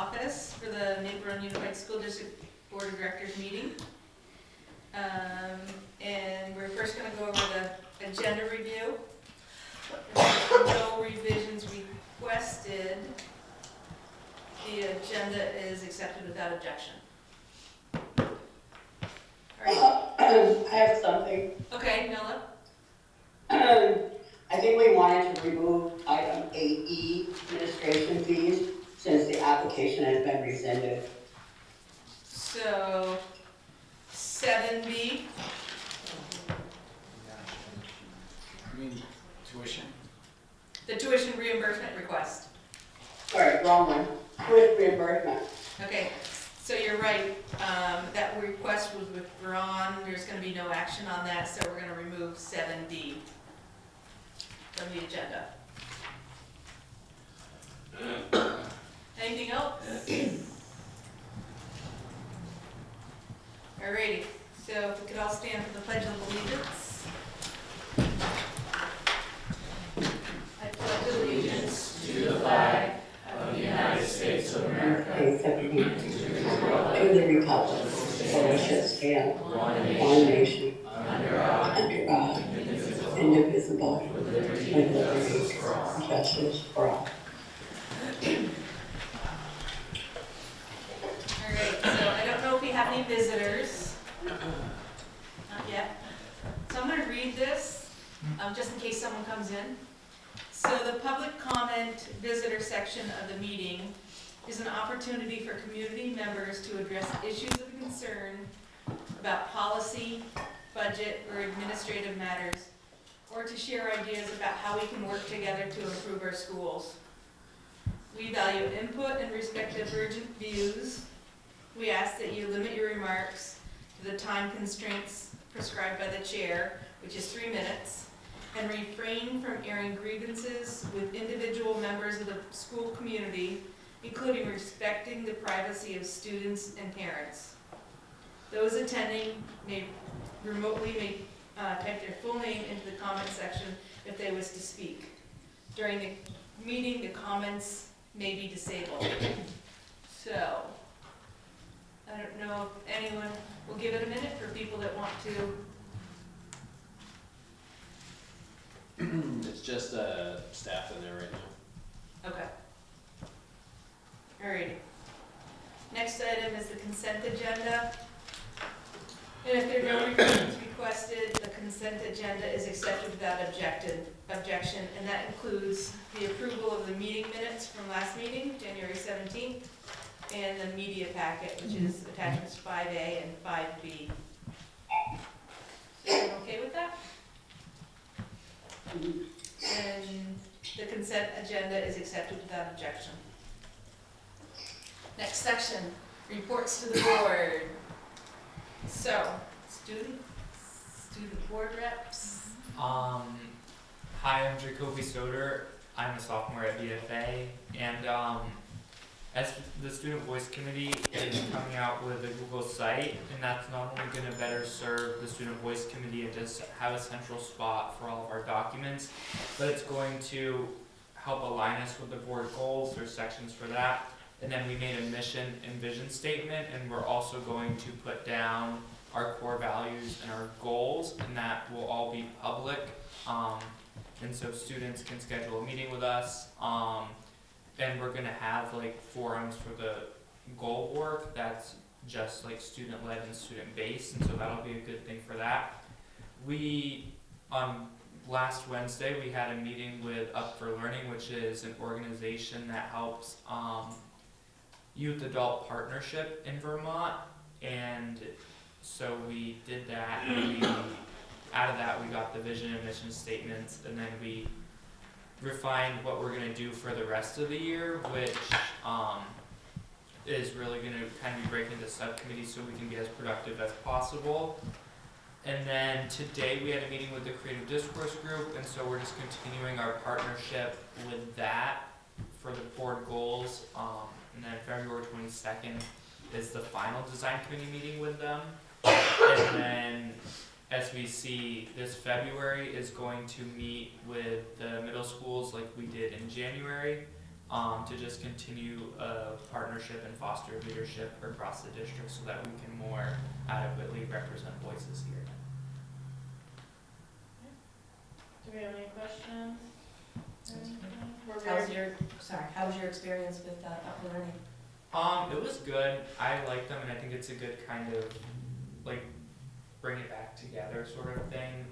office for the Maple Run Unified School District Board of Directors meeting. And we're first gonna go over the agenda review. There's no revisions requested. The agenda is accepted without objection. All right. I have something. Okay, Nella? I think we wanted to remove item 8E, administration fees, since the application has been rescinded. So, 7B, I mean, tuition. the tuition reimbursement request. Sorry, wrong one. With reimbursement. Okay, so you're right, that request was withdrawn, there's gonna be no action on that, so we're gonna remove 7D from the agenda. Anything else? Alrighty, so if we could all stand for the Pledge of Allegiance. I pledge allegiance to the flag of the United States of America, To the republic, for which it stands, one nation, under God, indivisible, with liberty and justice for all. Alright, so I don't know if we have any visitors. Not yet. So I'm gonna read this, just in case someone comes in. So the public comment visitor section of the meeting is an opportunity for community members to address issues of concern about policy, budget, or administrative matters, or to share ideas about how we can work together to improve our schools. We value input and respect divergent views. We ask that you limit your remarks to the time constraints prescribed by the chair, which is 3 minutes, and refrain from airing grievances with individual members of the school community, including respecting the privacy of students and parents. Those attending may remotely type their full name into the comment section if they wish to speak. During the meeting, the comments may be disabled. So, I don't know if anyone, will give it a minute for people that want to. It's just staff in there right now. Okay. Alrighty. Next item is the consent agenda. And if there are no revisions requested, the consent agenda is accepted without objection, and that includes the approval of the meeting minutes from last meeting, January 17th, and the media packet, which is attachments 5A and 5B. Is everyone okay with that? And the consent agenda is accepted without objection. Next section, reports to the board. So, student board reps. Hi, I'm Jacoby Soder. I'm a sophomore at BFA, and as the Student Voice Committee is coming out with a Google site, and that's not only going to better serve the Student Voice Committee and just have a central spot for all of our documents, but it's going to help align us with the board goals. There's sections for that. And then we made a mission and vision statement, and we're also going to put down our core values and our goals, and that will all be public. And so students can schedule a meeting with us, and we're gonna have like forums for the goal work that's just like student-led and student-based, and so that'll be a good thing for that. We, last Wednesday, we had a meeting with Up for Learning, which is an organization that helps youth adult partnership in Vermont, and so we did that, and out of that we got the vision and mission statements, and then we refined what we're going to do for the rest of the year, which is really going to kind of be breaking into subcommittees so we can be as productive as possible. And then today we had a meeting with the Creative Discourse Group, and so we're just continuing our partnership with that for the board goals. And then February 22nd is the final design committee meeting with them. And then SVC this February is going to meet with the middle schools like we did in January to just continue a partnership and foster leadership across the district so that we can more adequately represent voices here. Do we have any questions? How was your experience with Upper Learning? It was good. I like them, and I think it's a good kind of like bring it back together sort of thing.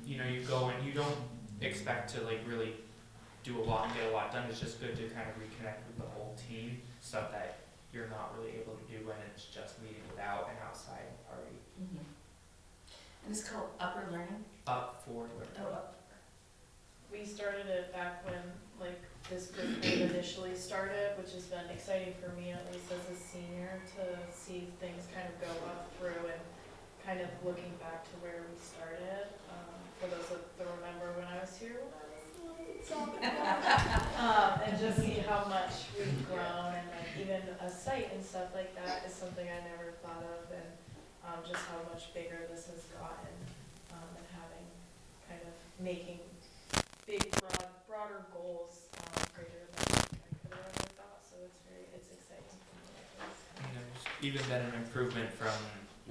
You know, you go and you don't expect to like really do a lot and get a lot done. It's just good to kind of reconnect with the whole team, stuff that you're not really able to do when it's just meeting without an outside party. Mm-hmm. And it's called Upper Learning? Up for learning. Oh, Up. We started it back when like this group kind of initially started, which has been exciting for me at least as a senior to see things kind of go up through and kind of looking back to where we started. For those that remember when I was here, and just see how much we've grown and like even a site and stuff like that is something I never thought of, and just how much bigger this has gotten, and having kind of making big broader goals greater than I could have ever thought, so it's exciting for me at least. And there's even been an improvement from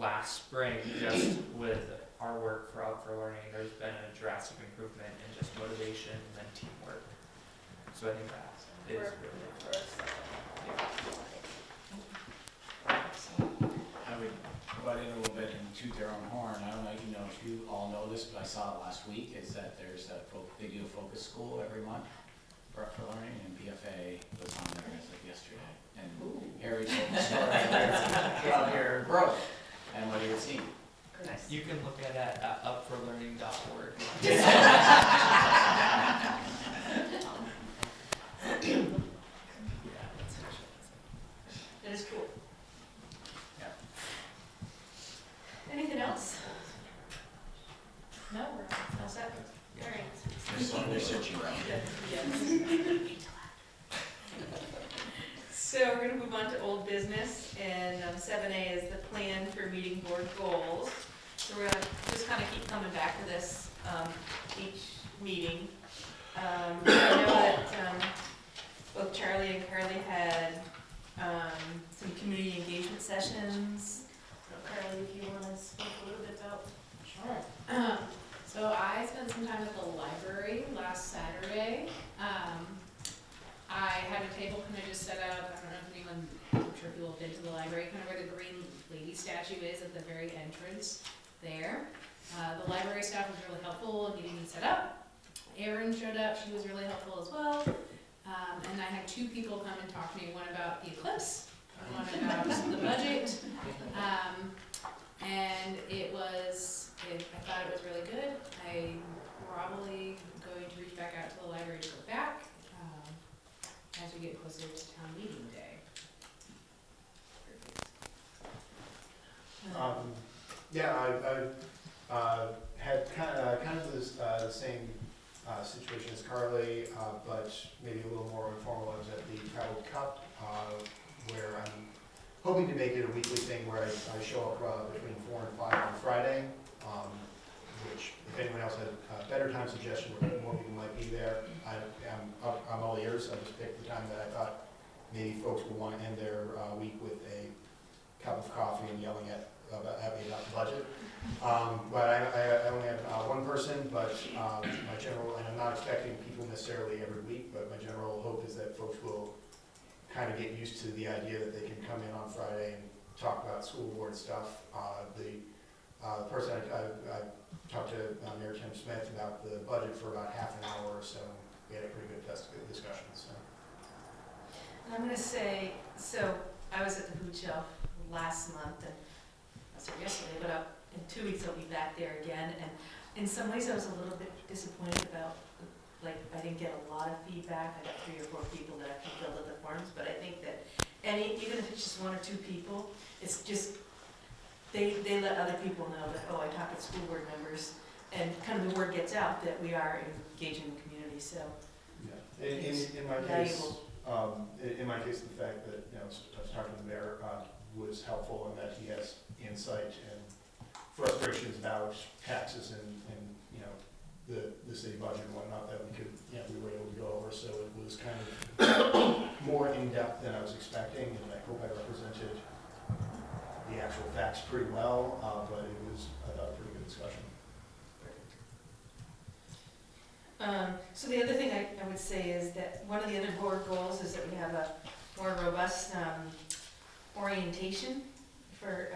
last spring just with our work for Up for Learning. There's been a drastic improvement in just motivation and teamwork. So I think that is really I would butt in a little bit and toot their own horn. I don't know, you know, if you all know this, but I saw it last week, is that there's that they do a focus school every month for Up for Learning, and BFA was on there as like yesterday. And Harry told the story about your growth and what he had seen. Nice. You can look at it at upforlearning.org. That is cool. Yeah. Anything else? No, we're All set? All right. There's some researching around. Yes. So we're gonna move on to old business, and 7A is the plan for meeting board goals. So we're gonna just kind of keep coming back to this each meeting. I know that both Charlie and Carly had some community engagement sessions. So Carly, if you want to speak a little bit about. Sure. So I spent some time at the library last Saturday. I had a table kind of just set up. I don't know if anyone, I'm sure people have been to the library, kind of where the green lady statue is at the very entrance there. The library staff was really helpful in getting me set up. Erin showed up, she was really helpful as well. And I had two people come and talk to me, one about the eclipse, one about the budget. And I thought it was really good. I'm probably going to reach back out to the library to go back as we get closer to town meeting day. Yeah, I had kind of this, the same situation as Carly, but maybe a little more informal. I was at the Travel Cup, where I'm hoping to make it a weekly thing where I show up between 4 and 5 on Friday, which if anyone else had a better time suggestion where more people might be there, I'm all ears. I just picked the time that I thought maybe folks would want to end their week with a cup of coffee and yelling about having about the budget. But I only have one person, but my general, and I'm not expecting people necessarily every week, but my general hope is that folks will kind of get used to the idea that they can come in on Friday and talk about school board stuff. The person I talked to, Mayor Tim Smith, about the budget for about half an hour or so. We had a pretty good discussion. So. And I'm gonna say, so I was at the food shelf last month, and I was there yesterday, but in 2 weeks I'll be back there again. And in some ways I was a little bit disappointed about, like, I didn't get a lot of feedback. I got 3 or 4 people that actually filled out the forms, but I think that even if it's just 1 or 2 people, it's just, they let other people know that, oh, I talked to school board members, and kind of the word gets out that we are engaging the community, so. Yeah, in my case, the fact that, I was talking to the mayor was helpful in that he has insight and frustrations about taxes and the city budget and whatnot that we were able to go over, so it was kind of more in-depth than I was expecting, and I hope I represented the actual facts pretty well, but it was, I thought, a pretty good discussion. So the other thing I would say is that one of the other board goals is that we have a more robust orientation for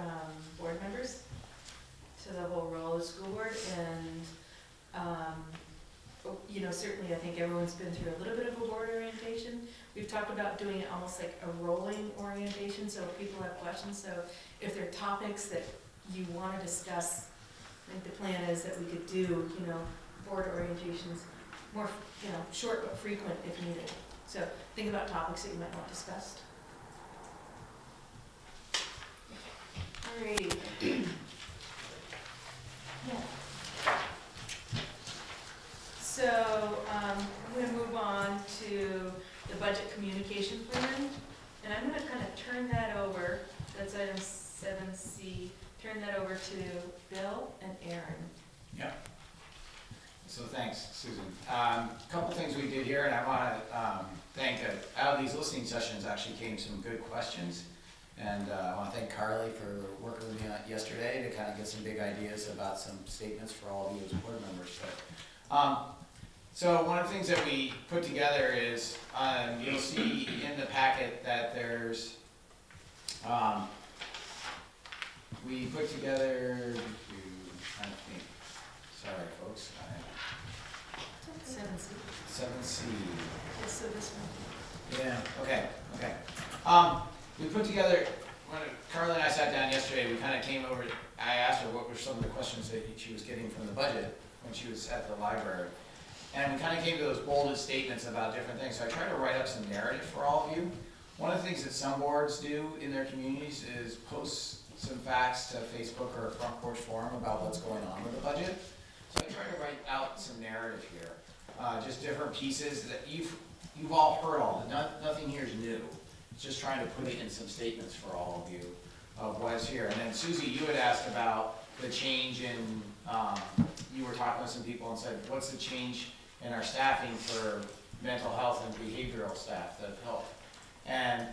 board members to the whole role of school board, and you know, certainly I think everyone's been through a little bit of a board orientation. We've talked about doing it almost like a rolling orientation, so if people have questions, so if there are topics that you want to discuss, I think the plan is that we could do, you know, board orientations more, you know, short but frequent if needed. So think about topics that you might want discussed. Alrighty. Yeah. So, I'm gonna move on to the budget communication plan, and I'm gonna kind of turn that over, that's item 7C, turn that over to Bill and Aaron. Yeah. So thanks, Susan. Couple things we did here, and I want to thank, out of these listening sessions actually came some good questions. And I want to thank Carly for working with me on yesterday to kind of get some big ideas about some statements for all of you as board members. So one of the things that we put together is, you'll see in the packet that there's, we put together, trying to think, sorry folks, 7C. 7C. So this one. Yeah, okay. We put together, when Carly and I sat down yesterday, we kind of came over, I asked her what were some of the questions that she was getting from the budget when she was at the library. And we kind of came to those bolded statements about different things. So I tried to write up some narrative for all of you. One of the things that some boards do in their communities is post some facts to Facebook or a front porch forum about what's going on with the budget. So I tried to write out some narrative here. Just different pieces that you've all heard all of it. Nothing here is new. It's just trying to put it in some statements for all of you of what is here. And then Susie, you had asked about the change in, you were talking with some people and said, what's the change in our staffing for mental health and behavioral staff, the health? And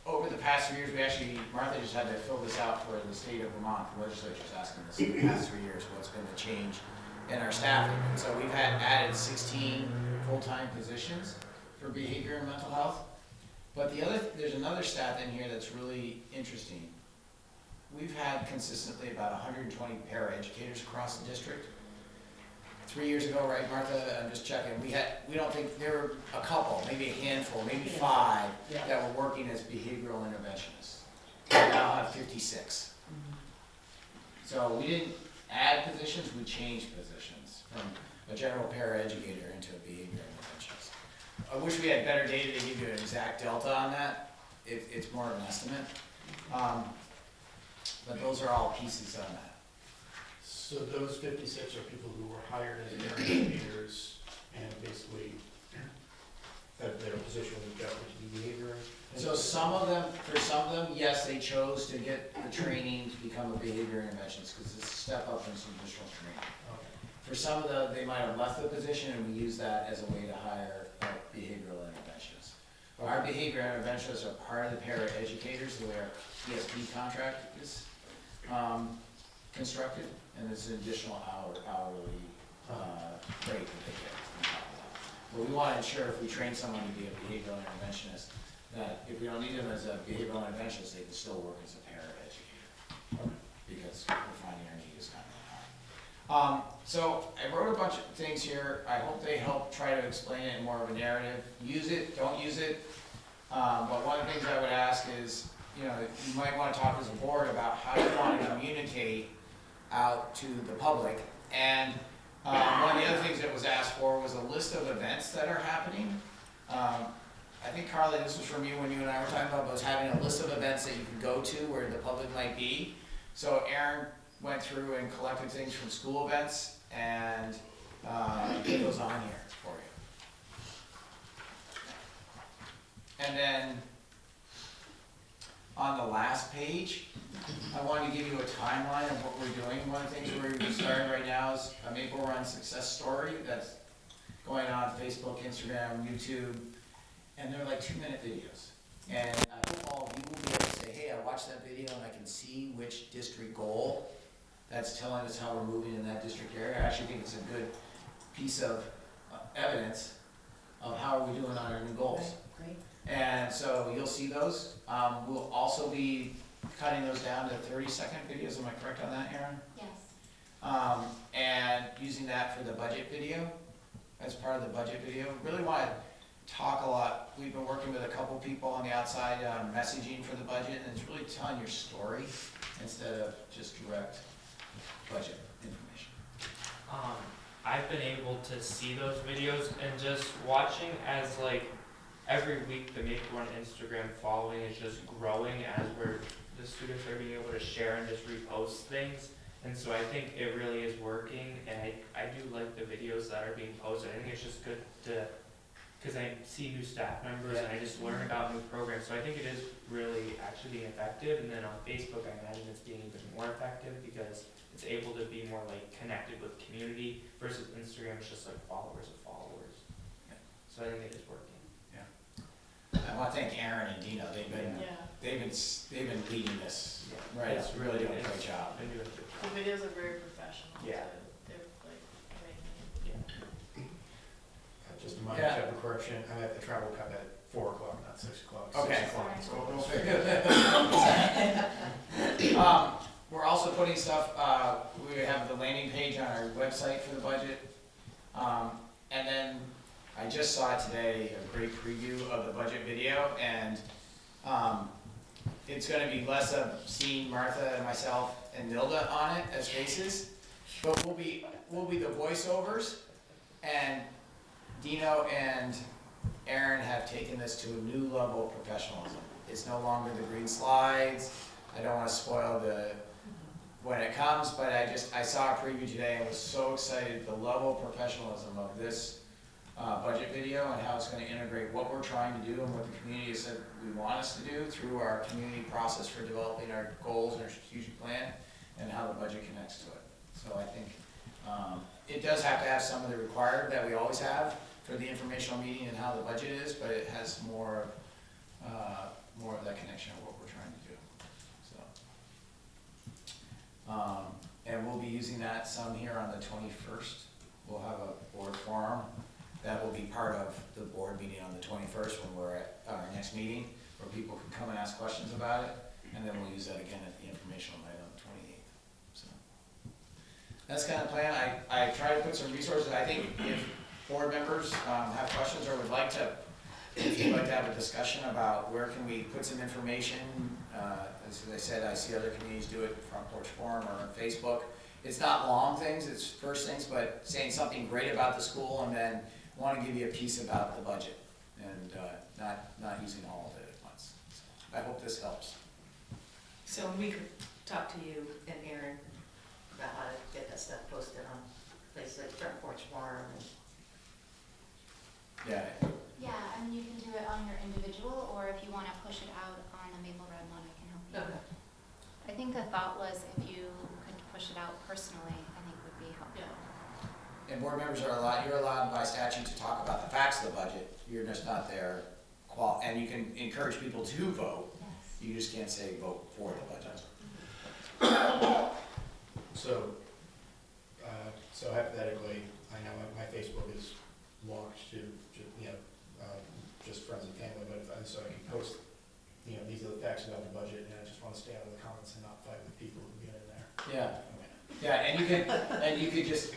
over the past 3 years, we actually, Martha just had to fill this out for the state of Vermont. The legislature's asking this in the past 3 years, what's been the change in our staffing. And so we've added 16 full-time positions for behavior and mental health. But there's another stat in here that's really interesting. We've had consistently about 120 paraeducators across the district. 3 years ago, right, Martha? I'm just checking. We don't think there were a couple, maybe a handful, maybe 5 that were working as behavioral interventionists. We now have 56. So we didn't add positions, we changed positions from a general paraeducator into a behavior interventionist. I wish we had better data to give you an exact delta on that. It's more of an estimate. But those are all pieces on that. So those 56 are people who were hired as educators and basically had their position with the behavior. So for some of them, yes, they chose to get the training to become a behavior interventionist because it's a step up in some additional training. Okay. For some of them, they might have left the position and we use that as a way to hire behavioral interventionists. Okay. Our behavior interventionists are part of the paraeducators, the way our ESP contract is constructed, and it's an additional hourly rate that they get on top of that. But we want to ensure if we train someone to be a behavioral interventionist, that if we don't need them as a behavioral interventionist, they can still work as a paraeducator. Because we're finding our need is kind of high. So I wrote a bunch of things here. I hope they help try to explain it in more of a narrative. Use it, don't use it. But one of the things I would ask is, you might want to talk as a board about how you want to communicate out to the public. And one of the other things that was asked for was a list of events that are happening. I think, Carly, this was from you when you and I were talking about was having a list of events that you could go to where the public might be. So Aaron went through and collected things from school events and put those on here for you. And then on the last page, I wanted to give you a timeline of what we're doing. One of the things we're starting right now is a Maple Run success story that's going on Facebook, Instagram, YouTube, and they're like 2-minute videos. And I hope all of you will be able to say, hey, I watched that video and I can see which district goal that's telling us how we're moving in that district area. I actually think it's a good piece of evidence of how are we doing on our new goals. Great. And so you'll see those. We'll also be cutting those down to 30-second videos. Am I correct on that, Aaron? Yes. And using that for the budget video, as part of the budget video. Really want to talk a lot. We've been working with a couple people on the outside on messaging for the budget, and it's really telling your story instead of just direct budget information. I've been able to see those videos and just watching as like every week the Maple Run Instagram following is just growing as the students are being able to share and just repost things. And so I think it really is working, and I do like the videos that are being posted. I think it's just good to, because I see new staff members and I just learn about new programs. So I think it is really actually being effective. And then on Facebook, I imagine it's being even more effective because it's able to be more like connected with community versus Instagram. It's just like followers of followers. Yeah. So I think it is working. I want to thank Aaron and Dino. They've been leading this. Yeah. Right. It's Really doing a great job. Been doing a good The job. videos are very professional too. Yeah. They're like amazing. Just a minor Yeah. type of correction, I'm at the travel cup at 4 o'clock, not 6 o'clock. Okay. 6 o'clock, so we'll figure. We're also putting stuff, we have the landing page on our website for the budget. And then I just saw today a great preview of the budget video, and it's gonna be less of seeing Martha and myself and Nilda on it as faces, but we'll be the voiceovers, and Dino and Aaron have taken this to a new level of professionalism. It's no longer the green slides. I don't wanna spoil when it comes, but I saw a preview today and was so excited, the level of professionalism of this budget video and how it's going to integrate what we're trying to do and what the community has said we want us to do through our community process for developing our goals and our strategic plan, and how the budget connects to it. So I think it does have to have some of the required that we always have for the informational meeting and how the budget is, but it has more of that connection of what we're trying to do. So, and we'll be using that some here on the 21st. We'll have a board forum that will be part of the board meeting on the 21st when we're at our next meeting, where people can come and ask questions about it, and then we'll use that again at the informational night on the 28th. So that's kind of the plan. I try to put some resources. I think if board members have questions or would like to, if you'd like to have a discussion about where can we put some information, as I said, I see other communities do it, Front Porch Forum or on Facebook. It's not long things, it's first things, but saying something great about the school and then want to give you a piece about the budget and not using all of it at once. So I hope this helps. So we could talk to you and Aaron about how to get that stuff posted on places like Front Porch Forum and Yeah. Yeah, I mean, you can do it on your individual, or if you want to push it out on the Maple Red one, I can help you. Okay. I think the thought was if you could push it out personally, I think would be helpful. And board members you're allowed by statute to talk about the facts of the budget. You're just not there, and you can encourage people to vote. Yes. You just can't say vote for the budget. So hypothetically, I know my Facebook is locked to, just friends and family, but so I can post, these are the facts about the budget, and I just want to stay out of the comments and not fight with people who get in there. Yeah, and you can just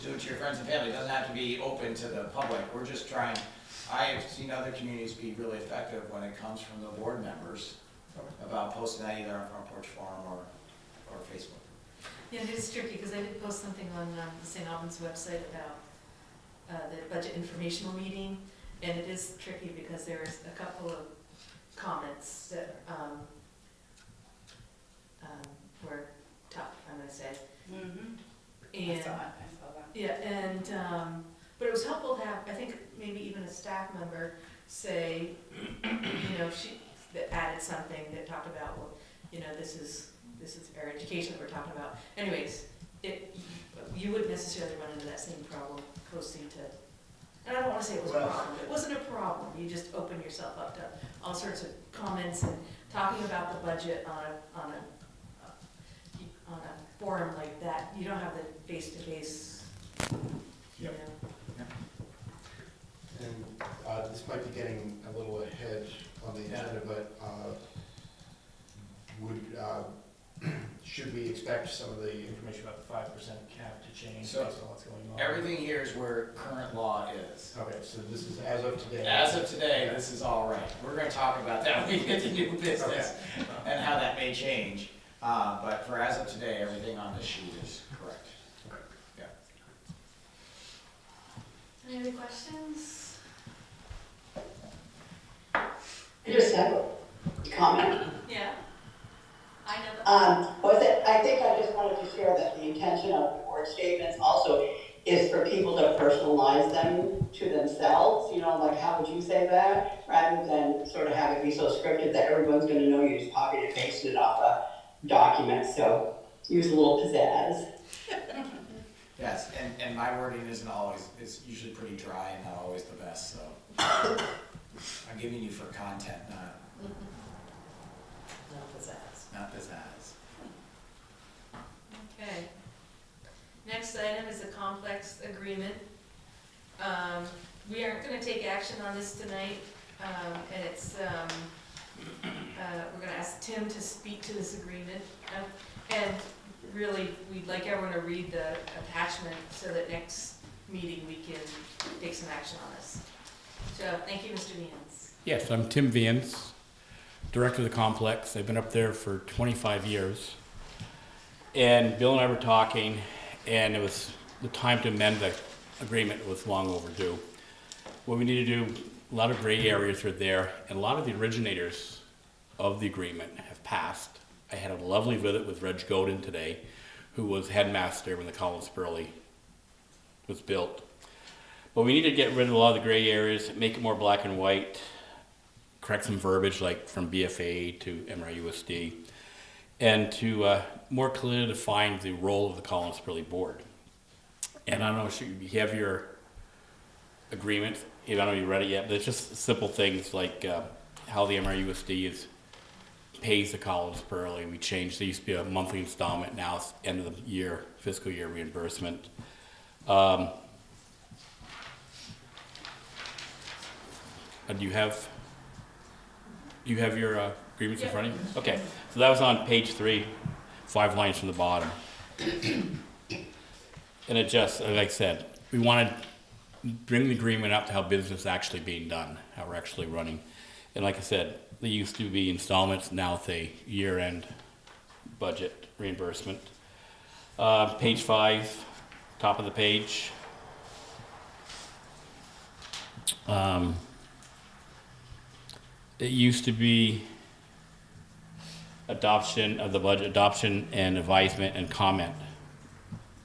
do it to your friends and family. It doesn't have to be open to the public. We're just trying. I have seen other communities be really effective when it comes from the board members about posting that either on Front Porch Forum or Facebook. Yeah, it is tricky, because I did post something on the St. Albans website about the budget informational meeting, and it is tricky because there's a couple of comments that were tough, I'm gonna say. I And saw that. yeah, and but it was helpful to have, I think maybe even a staff member say, that added something that talked about, well, you know, this is our education that we're talking about. Anyways, you wouldn't necessarily run into that same problem posting to, and I don't wanna say it was a problem, it wasn't a problem, you just open yourself up to all sorts of comments and talking about the budget on a forum like that. You don't have the face-to-face, you know. And this might be getting a little ahead on the agenda, but should we expect some of the information about the 5% cap to change So, based on what's going on? Everything here is where current law is. Okay, so this is as of today. As of today, this is all right. We're gonna talk about that when we get to new business and how that may change. But for as of today, everything on this sheet is correct. Okay. Any other questions? I just have a comment. Yeah. I know that. I think I just wanted to share that the intention of the board statements also is for people to personalize them to themselves, you know, like how would you say that? Rather than sort of have it be so scripted that everyone's gonna know you just copied and pasted it off a document, so use a little pizzazz. Yes, and my wording is usually pretty dry and not always the best, so. I'm giving you for content, not pizzazz. Okay. Next item is a complex agreement. We aren't gonna take action on this tonight, and it's, we're gonna ask Tim to speak to this agreement. And really, we'd like everyone to read the attachment so that next meeting we can take some action on this. So, thank you, Mr. Vance. Yes, I'm Tim Vance, director of the complex. I've been up there for 25 years. And Bill and I were talking, and it was the time to amend the agreement was long overdue. What we need to do, a lot of gray areas are there, and a lot of the originators of the agreement have passed. I had a lovely visit with Reg Godin today, who was headmaster when the Collins Burley was built. But we need to get rid of a lot of the gray areas, make it more black and white, correct some verbiage like from BFA to MRUSD, and to more clearly define the role of the Collins Burley board. And I don't know if you have your agreement, I don't know if you read it yet, but it's just simple things like how the MRUSD pays the Collins Burley. We changed, there used to be a monthly installment, now it's end of the year, fiscal year reimbursement. Do you have your agreements in front of you? Okay, so that was on page 3, 5 lines from the bottom. And it just, like I said, we want to bring the agreement up to how business is actually being done, how we're actually running. And like I said, they used to be installments, now it's a year-end budget reimbursement. Page 5, top of the page. It used to be adoption of the budget, adoption and advisement and comment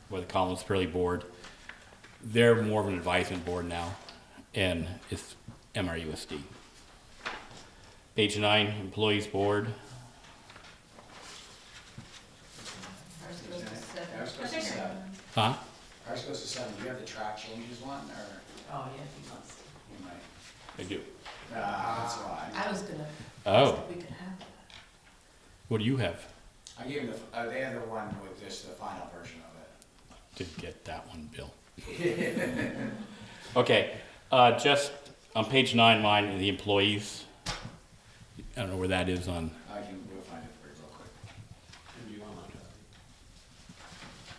with the Collins Burley board. They're more of an advisement board now, and it's MRUSD. Page 9, employees board. Ours goes to 7. Ours goes to 7. Huh? Ours goes to 7. Do you have the track changes one, or Oh, yeah, he must. you might? I do. That's why. I was gonna, Oh, we could have that. what do you have? I gave them they have the one with just the final version of it. Didn't get that one, Bill. Okay, just on page 9, mine, the employees. I don't know where that is on. We'll find it for you real quick. Do you want to?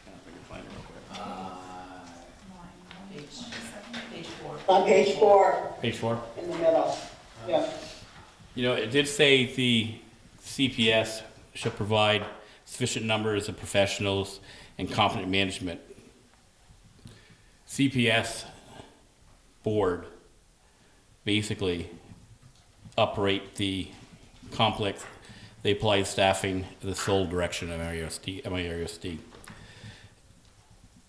I don't know if I can find it real quick. Page 4. On page 4, Page 4. in the middle, yeah. You know, it did say the CPS should provide sufficient numbers of professionals and competent management. CPS board basically operate the complex. They apply staffing the sole direction of MRUSD.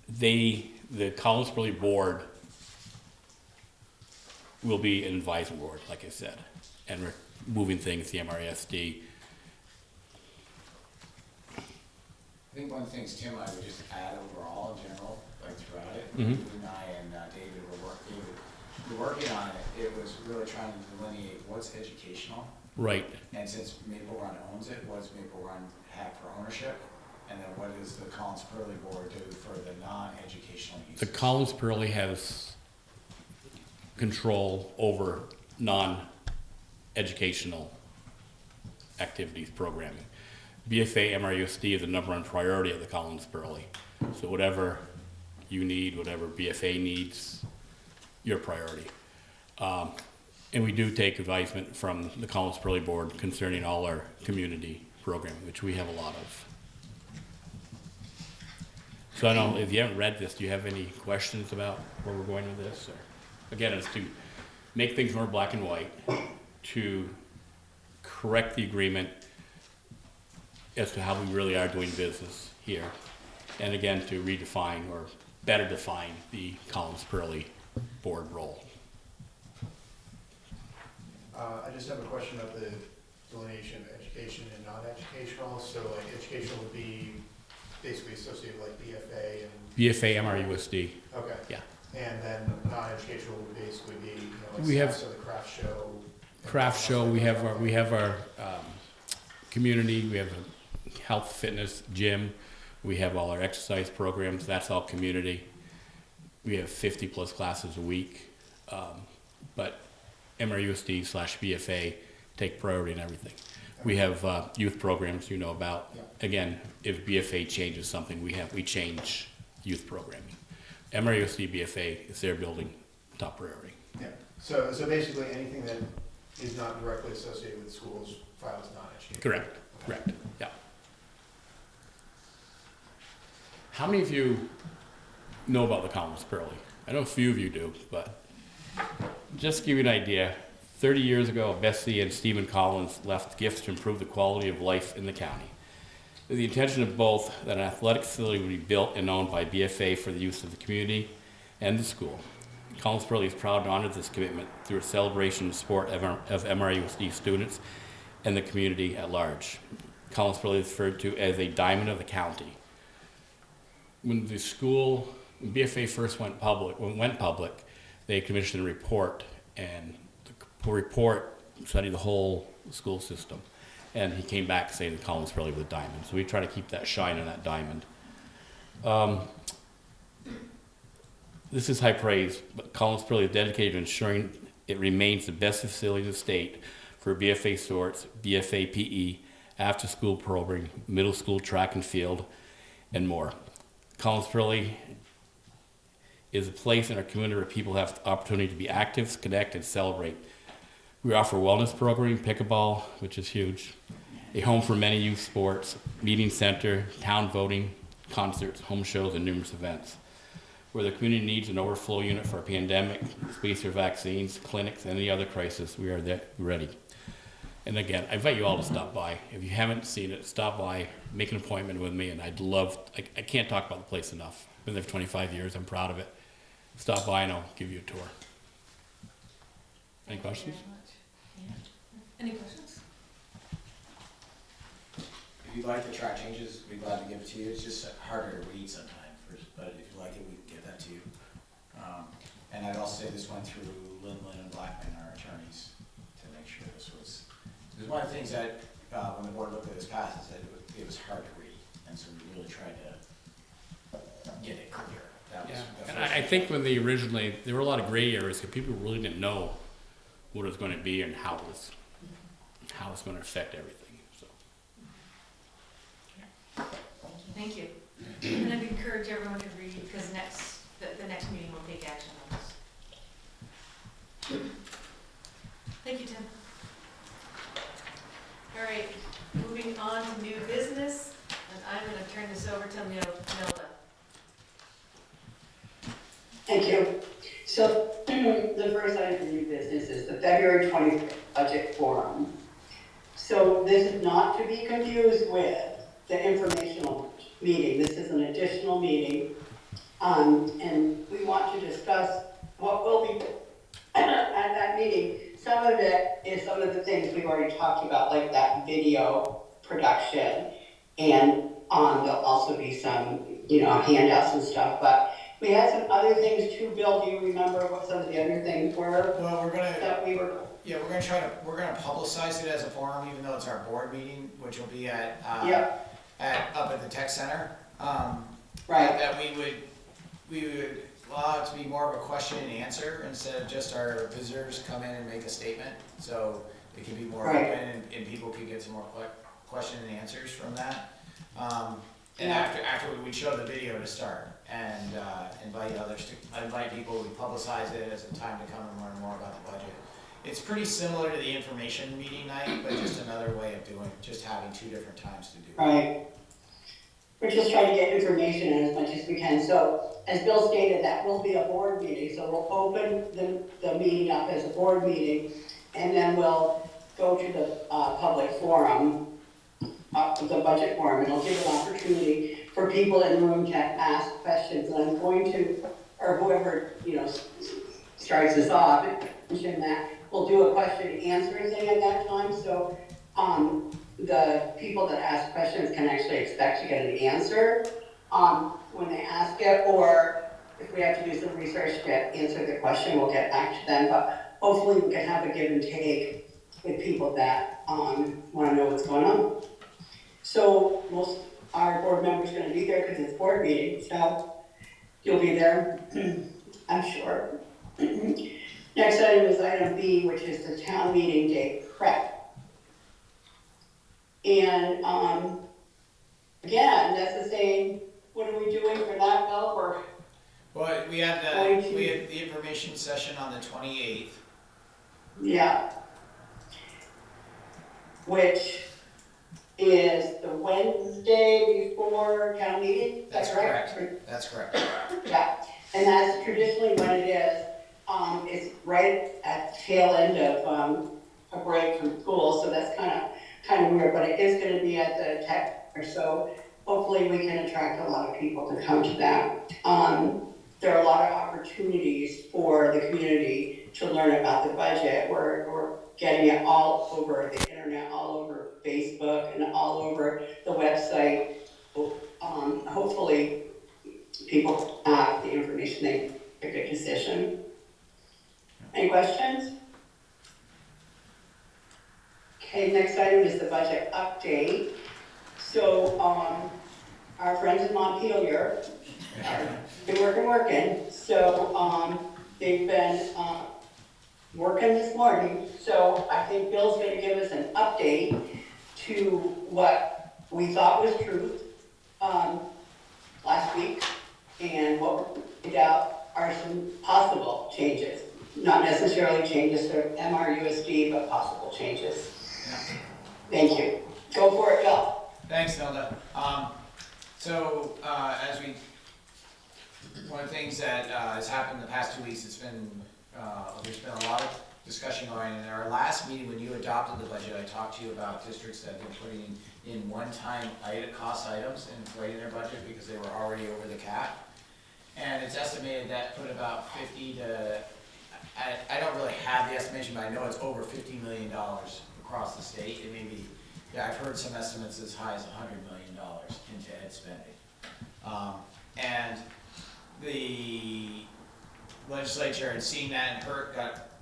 The Collins Burley board will be an advisory board, like I said, and moving things, the MRUSD. I think one of the things, Tim, I would just add overall in general, like throughout it, Mhm. you and I and David were working on it. It was really trying to delineate what's educational, Right. and since Maple Run owns it, what does Maple Run have for ownership? And then what does the Collins Pearly Board do for the non-educational uses? The Collins Pearly has control over non-educational activities programming. BFA MRUSD is the number one priority of the Collins Pearly. So whatever you need, whatever BFA needs, your priority. And we do take advisement from the Collins Pearly Board concerning all our community programming, which we have a lot of. So I don't know, if you haven't read this, do you have any questions about where we're going with this? Or, again, it's to make things more black and white, to correct the agreement as to how we really are doing business here, and again, to redefine or better define the Collins Pearly Board role. I just have a question of the delineation of education and non-educational. So like educational would be basically associated with like BFA and. BFA MRUSD. Okay. Yeah. And then non-educational would basically be, you know, like We have- so the craft show. Craft show, we have our community, we have a health, fitness, gym, we have all our exercise programs, that's all community. We have 50 plus classes a week, but MRUSD/BFA take priority in everything. We have youth programs you know about. Again, if BFA changes something, we change youth programming. MRUSD BFA is their building top priority. Yeah. So basically anything that is not directly associated with schools files non-educational. Correct, correct, yeah. How many of you know about the Collins Pearly? I know a few of you do, but just to give you an idea, 30 years ago, Bessie and Stephen Collins left gifts to improve the quality of life in the county. With the intention of both that an athletic facility would be built and owned by BFA for the use of the community and the school. Collins Pearly is proud to honor this commitment through a celebration and support of MRUSD students and the community at large. Collins Pearly is referred to as a diamond of the county. When the school, when BFA first went public, they commissioned a report, and the report studied the whole school system. And he came back saying the Collins Pearly was a diamond. So we try to keep that shine on that diamond. This is high praise, but Collins Pearly is dedicated to ensuring it remains the best facility in the state for BFA sports, BFA PE, after-school programming, middle school track and field, and more. Collins Pearly is a place in our community where people have the opportunity to be active, connect, and celebrate. We offer wellness programming, pickleball, which is huge, a home for many youth sports, meeting center, town voting, concerts, home shows, and numerous events. Where the community needs an overflow unit for a pandemic, space for vaccines, clinics, and any other crisis, we are there, ready. And again, I invite you all to stop by. If you haven't seen it, stop by, make an appointment with me, and I can't talk about the place enough. I've been there for 25 years, I'm proud of it. Stop by and I'll give you a tour. Any questions? Any questions? If you'd like the track changes, we'd be glad to give it to you. It's just harder to read sometimes, but if you like it, we can get that to you. And I'd also say this went through Lindland and Blackman, our attorneys, to make sure this was, because one of the things that, when the board looked at this past, is that it was hard to read, and so we really tried to get it clear. That was the And first I think when they originally, there were a lot of gray areas because people really didn't know what it was going to be and how it's going to affect everything. So. Thank you. And I'd encourage everyone to read, because the next meeting will take action on this. Thank you, Tim. All right, moving on to new business, and I'm gonna turn this over to Milda. Thank you. So the first item of new business is the February 25th budget forum. So this is not to be confused with the informational meeting. This is an additional meeting. And we want to discuss what will be at that meeting, some of it is some of the things we've already talked about, like that video production. And there'll also be some, handouts and stuff, but we had some other things too. Bill, do you remember what some of the other things were Well, that we were? yeah, we're gonna publicize it as a forum, even though it's our board meeting, which will be at up at the tech center. Right. That we would allow it to be more of a question and answer instead of just our visitors come in and make a statement. So it can be more open and people can get some more question and answers from that. And after we show the video to start and invite people, we publicize it as a time to come and learn more about the budget. It's pretty similar to the information meeting night, but just another way of having two different times to do it. Right. We're just trying to get information in as much as we can. So as Bill stated, that will be a board meeting. So we'll open the meeting up as a board meeting, and then we'll go to the public forum, the budget forum, and it'll give an opportunity for people in the room to ask questions. And I'm going to, or whoever, starts us off, mention that we'll do a question and answer thing at that time. So the people that ask questions can actually expect to get an answer when they ask it, or if we have to do some research to answer the question, we'll get back to them. But hopefully we can have a give and take with people that want to know what's going on. So most our board members are going to be there because it's board meeting, so you'll be there, I'm sure. Next item is item B, which is the town meeting day prep. And again, that's the same. What are we doing for that, Bill? Well, we had the information session on the 28th. Yeah. Which is the Wednesday before town meeting? That's correct. That's correct. Yeah, and that's traditionally when it is. It's right at the tail end of a break from school, so that's kind of weird, but it is going to be at the tech center, so hopefully we can attract a lot of people to come to that. There are a lot of opportunities for the community to learn about the budget. We're getting it all over the internet, all over Facebook, and all over the website. Hopefully people have the information, they make a good decision. Any questions? Okay, next item is the budget update. So our friends in Montpelier have been working. So they've been working this morning. So I think Bill's going to give us an update to what we thought was truth last week and what we figured out are some possible changes. Not necessarily changes to MRUSD, but possible changes. Yeah. Thank you. Go for it, Bill. Thanks, Nelda. One of the things that has happened the past 2 weeks, there's been a lot of discussion going. In our last meeting, when you adopted the budget, I talked to you about districts that have been putting in one-time cost items and inflating their budget because they were already over the cap. And it's estimated that put about 50 to, I don't really have the estimation, but I know it's over $50 million across the state. It may be, I've heard some estimates as high as $100 million into ed spending. And the legislature had seen that and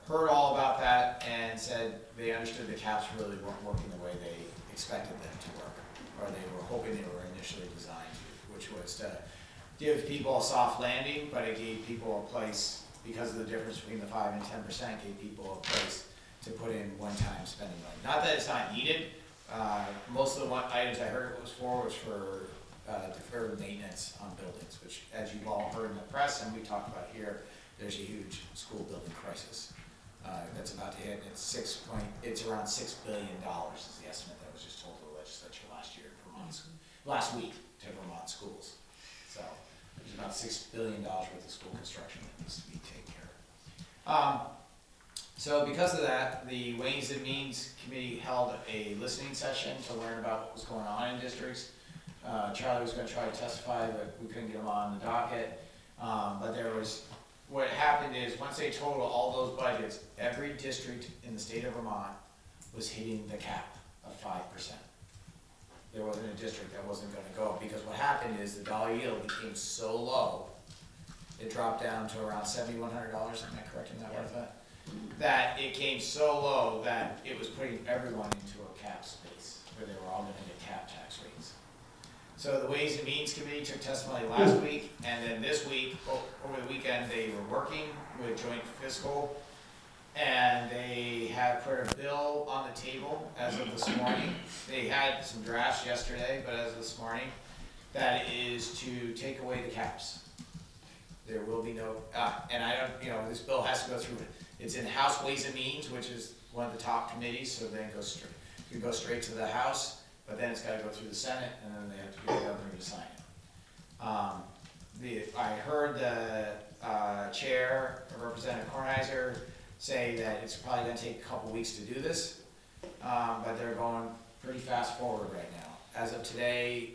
heard all about that and said they understood the caps really weren't working the way they expected them to work, or they were hoping they were initially designed to, which was to give people a soft landing, but it gave people a place, because of the difference between the 5 and 10%, gave people a place to put in one-time spending money. Not that it's not needed. Most of the items I heard it was for deferred maintenance on buildings, which, as you've all heard in the press and we talked about here, there's a huge school building crisis that's about to hit. It's around $6 billion is the estimate that was just told to the legislature last week to Vermont schools. So there's about $6 billion worth of school construction that needs to be taken care of. So because of that, the Ways and Means Committee held a listening session to learn about what was going on in districts. Charlie was going to try to testify, but we couldn't get him on the docket. But there was what happened is, once they total all those budgets, every district in the state of Vermont was hitting the cap of 5%. There wasn't a district that wasn't gonna go, because what happened is the dollar yield became so low, it dropped down to around $7,100, am I correct in that, Martha? That it came so low that it was putting everyone into a cap space, where they were all gonna get cap tax rates. So the Ways and Means Committee took testimony last week, and then this week, over the weekend, they were working with joint fiscal, and they have put a bill on the table as of this morning. They had some drafts yesterday, but as of this morning, that is to take away the caps. There will be no, and I don't, this bill has to go through, it's in House Ways and Means, which is one of the top committees, so then it goes straight, you can go straight to the House, but then it's gotta go through the Senate, and then they have to get the governor to sign it. I heard the chair, Representative Kornheiser, say that it's probably gonna take a couple weeks to do this, but they're going pretty fast forward right now. As of today,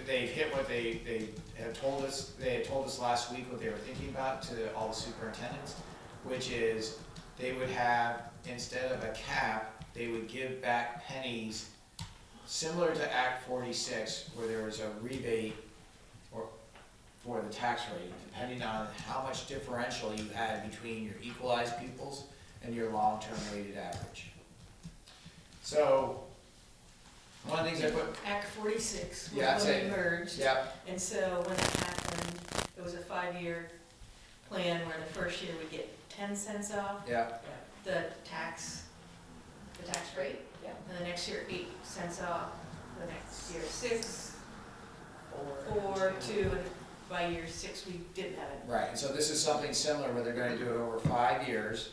they've hit what they had told us. They had told us last week what they were thinking about to all the superintendents, which is they would have, instead of a cap, they would give back pennies similar to Act 46, where there was a rebate for the tax rate, depending on how much differential you had between your equalized pupils and your long-term weighted average. So, one of the things I put... Act 46 was Yeah, when say- we merged. Yep. And so when that happened, it was a 5-year plan where the first year we get 10 cents off Yep. the tax rate. Yeah. And the next year 8 cents off, the next year 6, 4, 2, and by year 6 we didn't have it. Right, and so this is something similar where they're gonna do it over 5 years,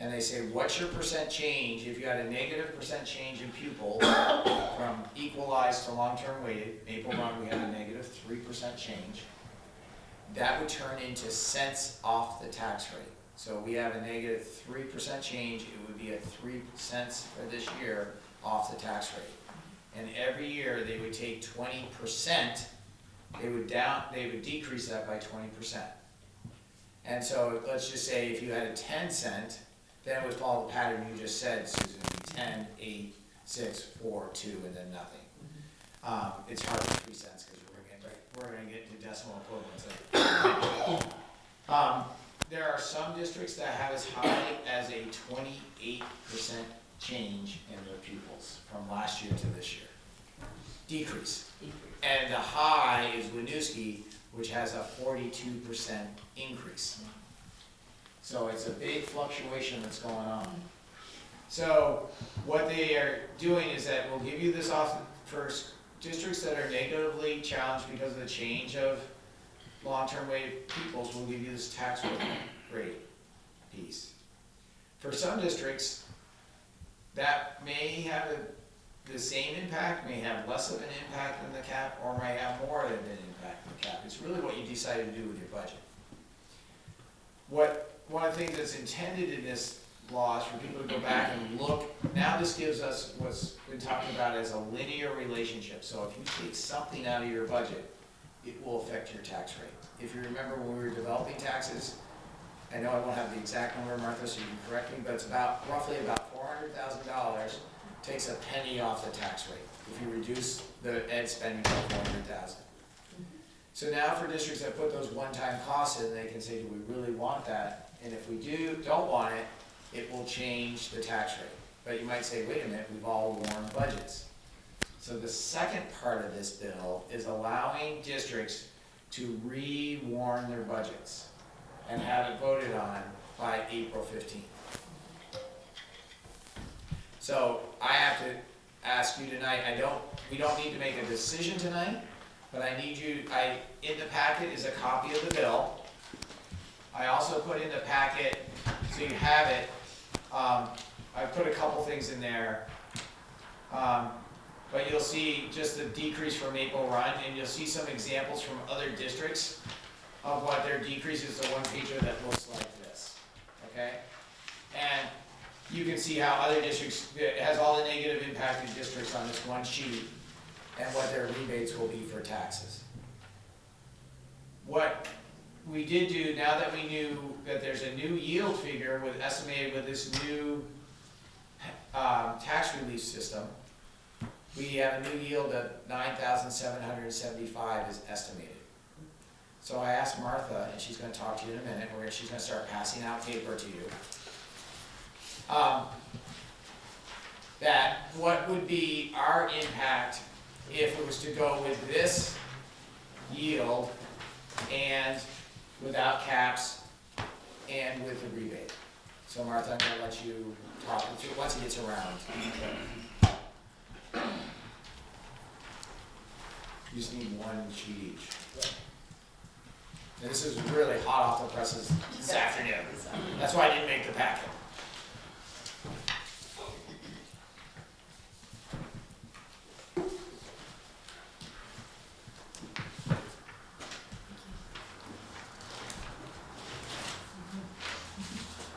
and they say, what's your percent change if you had a negative percent change in pupils from equalized to long-term weighted? Maple Run, we had a negative 3% change. That would turn into cents off the tax rate. So we have a negative 3% change, it would be at 3 cents for this year off the tax rate. And every year they would take 20%, they would decrease that by 20%. And so let's just say if you had a 10 cent, then it would follow the pattern you just said, Susan, it'd be 10, 8, 6, 4, 2, and then nothing. It's hard for 3 cents because we're gonna get to decimal equivalents. There are some districts that have as high as a 28% change in their pupils from last year to this year. Decrease. And the high is Winooski, which has a 42% increase. So it's a big fluctuation that's going on. So what they are doing is that we'll give you this off for districts that are negatively challenged because of the change of long-term weighted pupils, we'll give you this tax rate piece. For some districts, that may have the same impact, may have less of an impact than the cap, or may have more of an impact than the cap. It's really what you decide to do with your budget. One of the things that's intended in this law is for people to go back and look. Now this gives us what's been talked about as a linear relationship. So if you take something out of your budget, it will affect your tax rate. If you remember when we were developing taxes, I know I won't have the exact number, Martha, so you can correct me, but it's roughly about $400,000 takes a penny off the tax rate if you reduce the ed spending by $400,000. So now for districts that put those one-time costs in, they can say, do we really want that? And if we don't want it, it will change the tax rate. But you might say, wait a minute, we've all warned budgets. So the second part of this bill is allowing districts to re-warn their budgets and have it voted on by April 15th. So I have to ask you tonight, we don't need to make a decision tonight, but I need you, in the packet is a copy of the bill. I also put in the packet, so you have it, I put a couple things in there. But you'll see just the decrease for Maple Run, and you'll see some examples from other districts of what their decrease is. The one pager that looks like this, okay? And you can see how other districts, it has all the negative impacted districts on this one sheet and what their rebates will be for taxes. What we did do, now that we knew that there's a new yield figure with estimated with this new tax relief system, we have a new yield of 9,775 is estimated. So I asked Martha, and she's gonna talk to you in a minute, she's gonna start passing out paper to you. That what would be our impact if it was to go with this yield and without caps and with the rebate. So Martha, I'm gonna let you talk to it once it gets around. You just need one sheet each. And this is really hot off the presses this afternoon. That's why I didn't make the packet.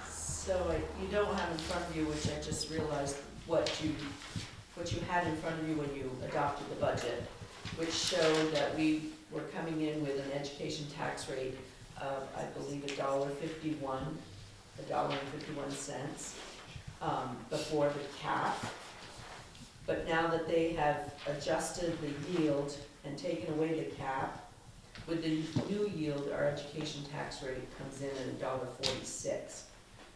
So you don't have in front of you, which I just realized, what you had in front of you when you adopted the budget, which showed that we were coming in with an education tax rate of, I believe, $1.51, before the cap. But now that they have adjusted the yield and taken away the cap, with the new yield, our education tax rate comes in at $1.46.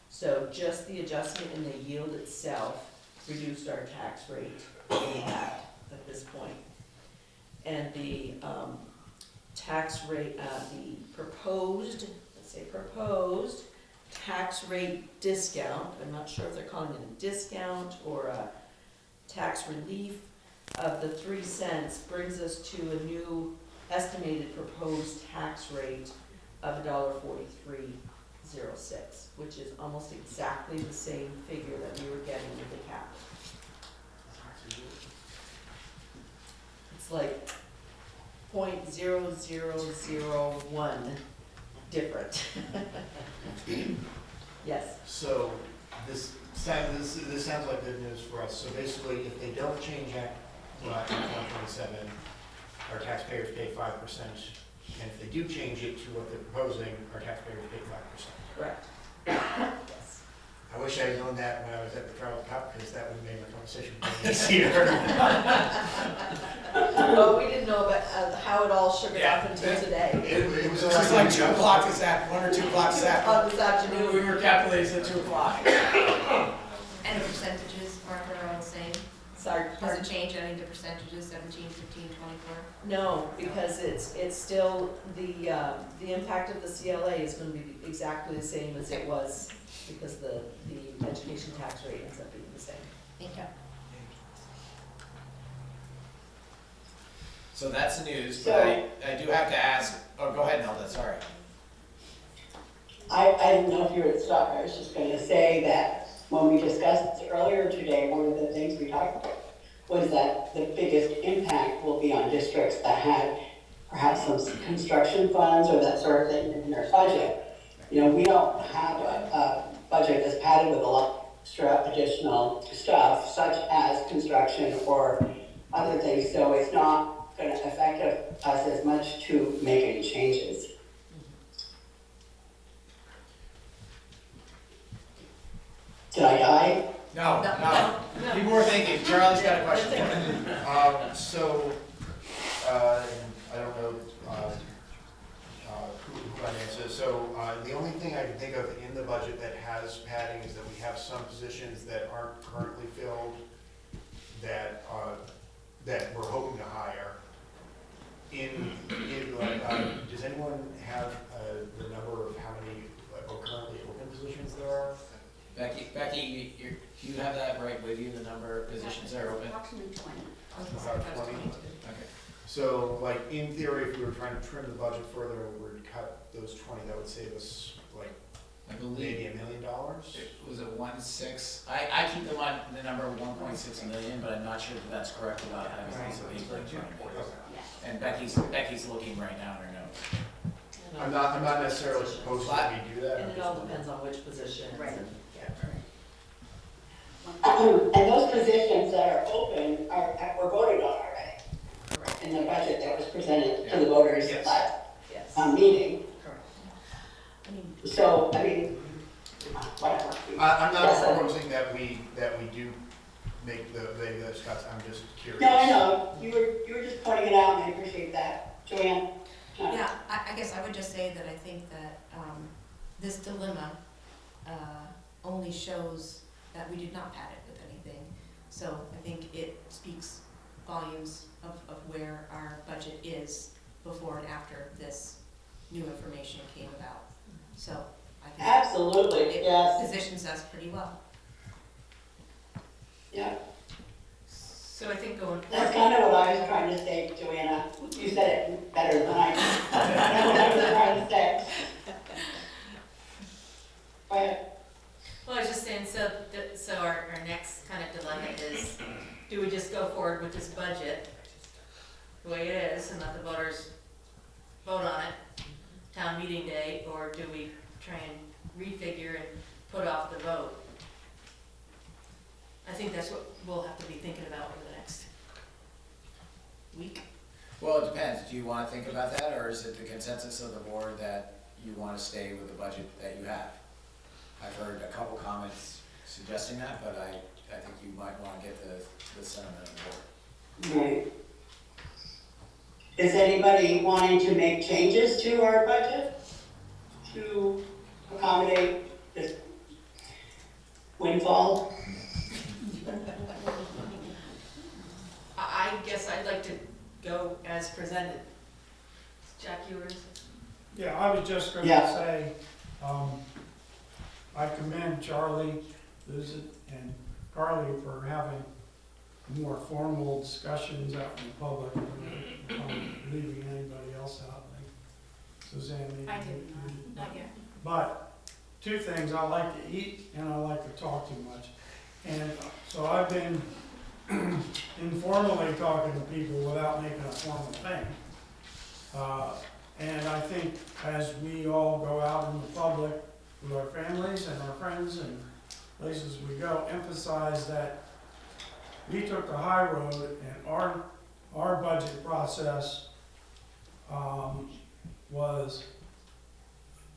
So just the adjustment in the yield itself reduced our tax rate at this point. And the tax rate, the proposed tax rate discount, I'm not sure if they're calling it a discount or a tax relief of the 3 cents, brings us to a new estimated proposed tax rate of $1.4306, which is almost exactly the same figure that we were getting with the cap. It's like 0.0001 different. Yes. So this sounds like good news for us. So basically, if they don't change Act in 2027, our taxpayers pay 5%. And if they do change it to what they're proposing, our taxpayers pay 5%. Correct. Yes. I wish I had known that when I was at the Travel Cup, because that would have made my conversation easier. Well, we didn't know about how it all shook up until today. It was Just like 2 o'clock this afternoon, 1 or 2 o'clock this afternoon. This afternoon. We were calculating at 2 o'clock. And the percentages, Martha, are all the same? Sorry, Does pardon? it change any of the percentages, 17, 15, 24? No, because it's still, the impact of the CLA is gonna be exactly the same as it was, because the education tax rate ends up being the same. Thank you. So that's the news, but I do have to ask, oh, go ahead, Nelda, sorry. I didn't know if you were to stop. I was just gonna say that when we discussed this earlier today, one of the things we talked about was that the biggest impact will be on districts that had perhaps some construction funds or that sort of thing in their budget. You know, we don't have a budget that's padded with a lot of extra additional stuff, such as construction or other things, so it's not gonna affect us as much to make any changes. Did I die? No. People were thinking, Charlie's got a question. I don't know who finances. So the only thing I can think of in the budget that has padding is that we have some positions that aren't currently filled that we're hoping to hire. Does anyone have the number of how many currently open positions there are? Becky, you have that right with you, the number of positions that are open? Approximately 20. About 20. Okay. So, like, in theory, if we were trying to trim the budget further and we were to cut those 20, that would save us, like, I believe, maybe $1 million? was it 1.6? I keep the number of 1.6 million, but I'm not sure that that's correct without having a piece of paper in front of me. And Becky's looking right now in her notes. I'm not necessarily supposed to we do that. And it all depends on which position. Right. And those positions that are open were voted on already in the budget that was presented to the voters Yes. last Yes. meeting. Correct. curious. No, I know, you were just pointing it out, and I appreciate that. Joanne? Yeah, I guess I would just say that I think that this dilemma only shows that we did not pad it with anything. So I think it speaks volumes of where our budget is before and after this new information came about. So I think Absolutely, it yes, positions us pretty well. yeah. So I think going That's forward, kind of what I was trying to say, Joanna. You said it better than I did. That's what I was trying to say. Go ahead. Well, I was just saying, so our next kind of dilemma is, do we just go forward with this budget the way it is and let the voters vote on it, town meeting day, or do we try and refigure and put off the vote? I think that's what we'll have to be thinking about over the next week. Well, it depends. Do you want to think about that, or is it the consensus of the board that you want to stay with the budget that you have? I've heard a couple comments suggesting that, but I think you might want to get the sentiment of the board. Right. Is anybody wanting to make changes to our budget to accommodate this windfall? I guess I'd like to go as presented. Jack, yours? Yeah, I was just gonna Yeah. say, I commend Charlie, Liz, and Carly for having more formal discussions out in the public, leaving anybody else out, like Suzanne. maybe I you- did not yet. But two things, I like to eat and I like to talk too much. And so I've been informally talking to people without making a formal thing. And I think as we all go out in the public with our families and our friends and places we go, emphasize that we took the high road and our budget process was,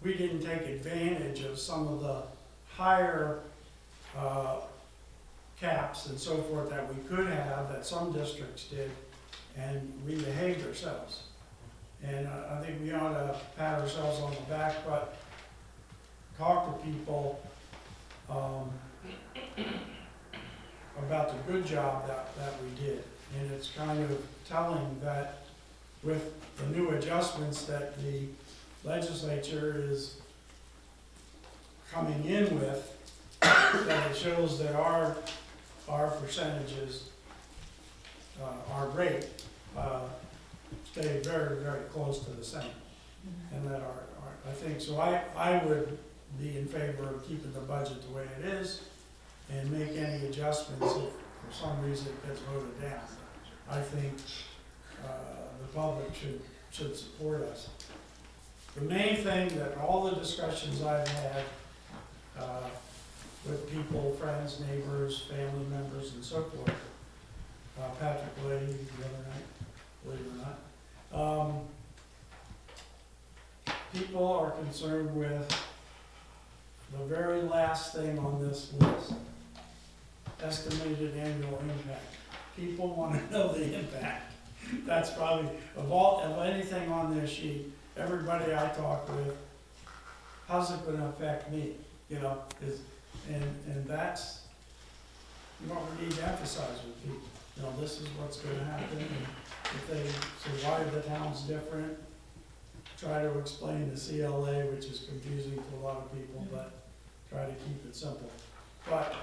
we didn't take advantage of some of the higher caps and so forth that we could have, that some districts did, and we behaved ourselves. And I think we ought to pat ourselves on the back, but talk to people about the good job that we did. And it's kind of telling that with the new adjustments that the legislature is coming in with, that it shows that our percentages, our rate, stay very, very close to the same. And that I think, so I would be in favor of keeping the budget the way it is and make any adjustments if for some reason it gets voted down. I think the public should support us. The main thing that all the discussions I've had with people, friends, neighbors, family members, and so forth, Patrick Lady the other night, believe it or not, people are concerned with the very last thing on this list, estimated annual impact. People want to know the impact. That's probably, of anything on this sheet, everybody I talk with, how's it going to affect me? You know, and that's what we need to emphasize with people. You know, this is what's going to happen. And if they say, why the town's different, try to explain the CLA, which is confusing to a lot of people, but try to keep it simple. But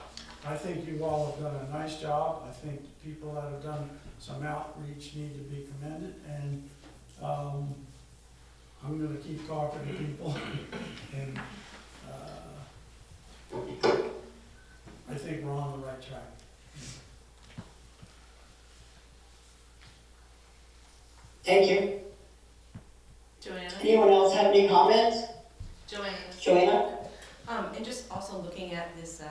I think you all have done a nice job. I think people that have done some outreach need to be commended, and I'm going to keep talking to people, and I think we're on the right track. Thank you. Joanna? Anyone else have any comments? Joanna? Joanna? And just also looking at this,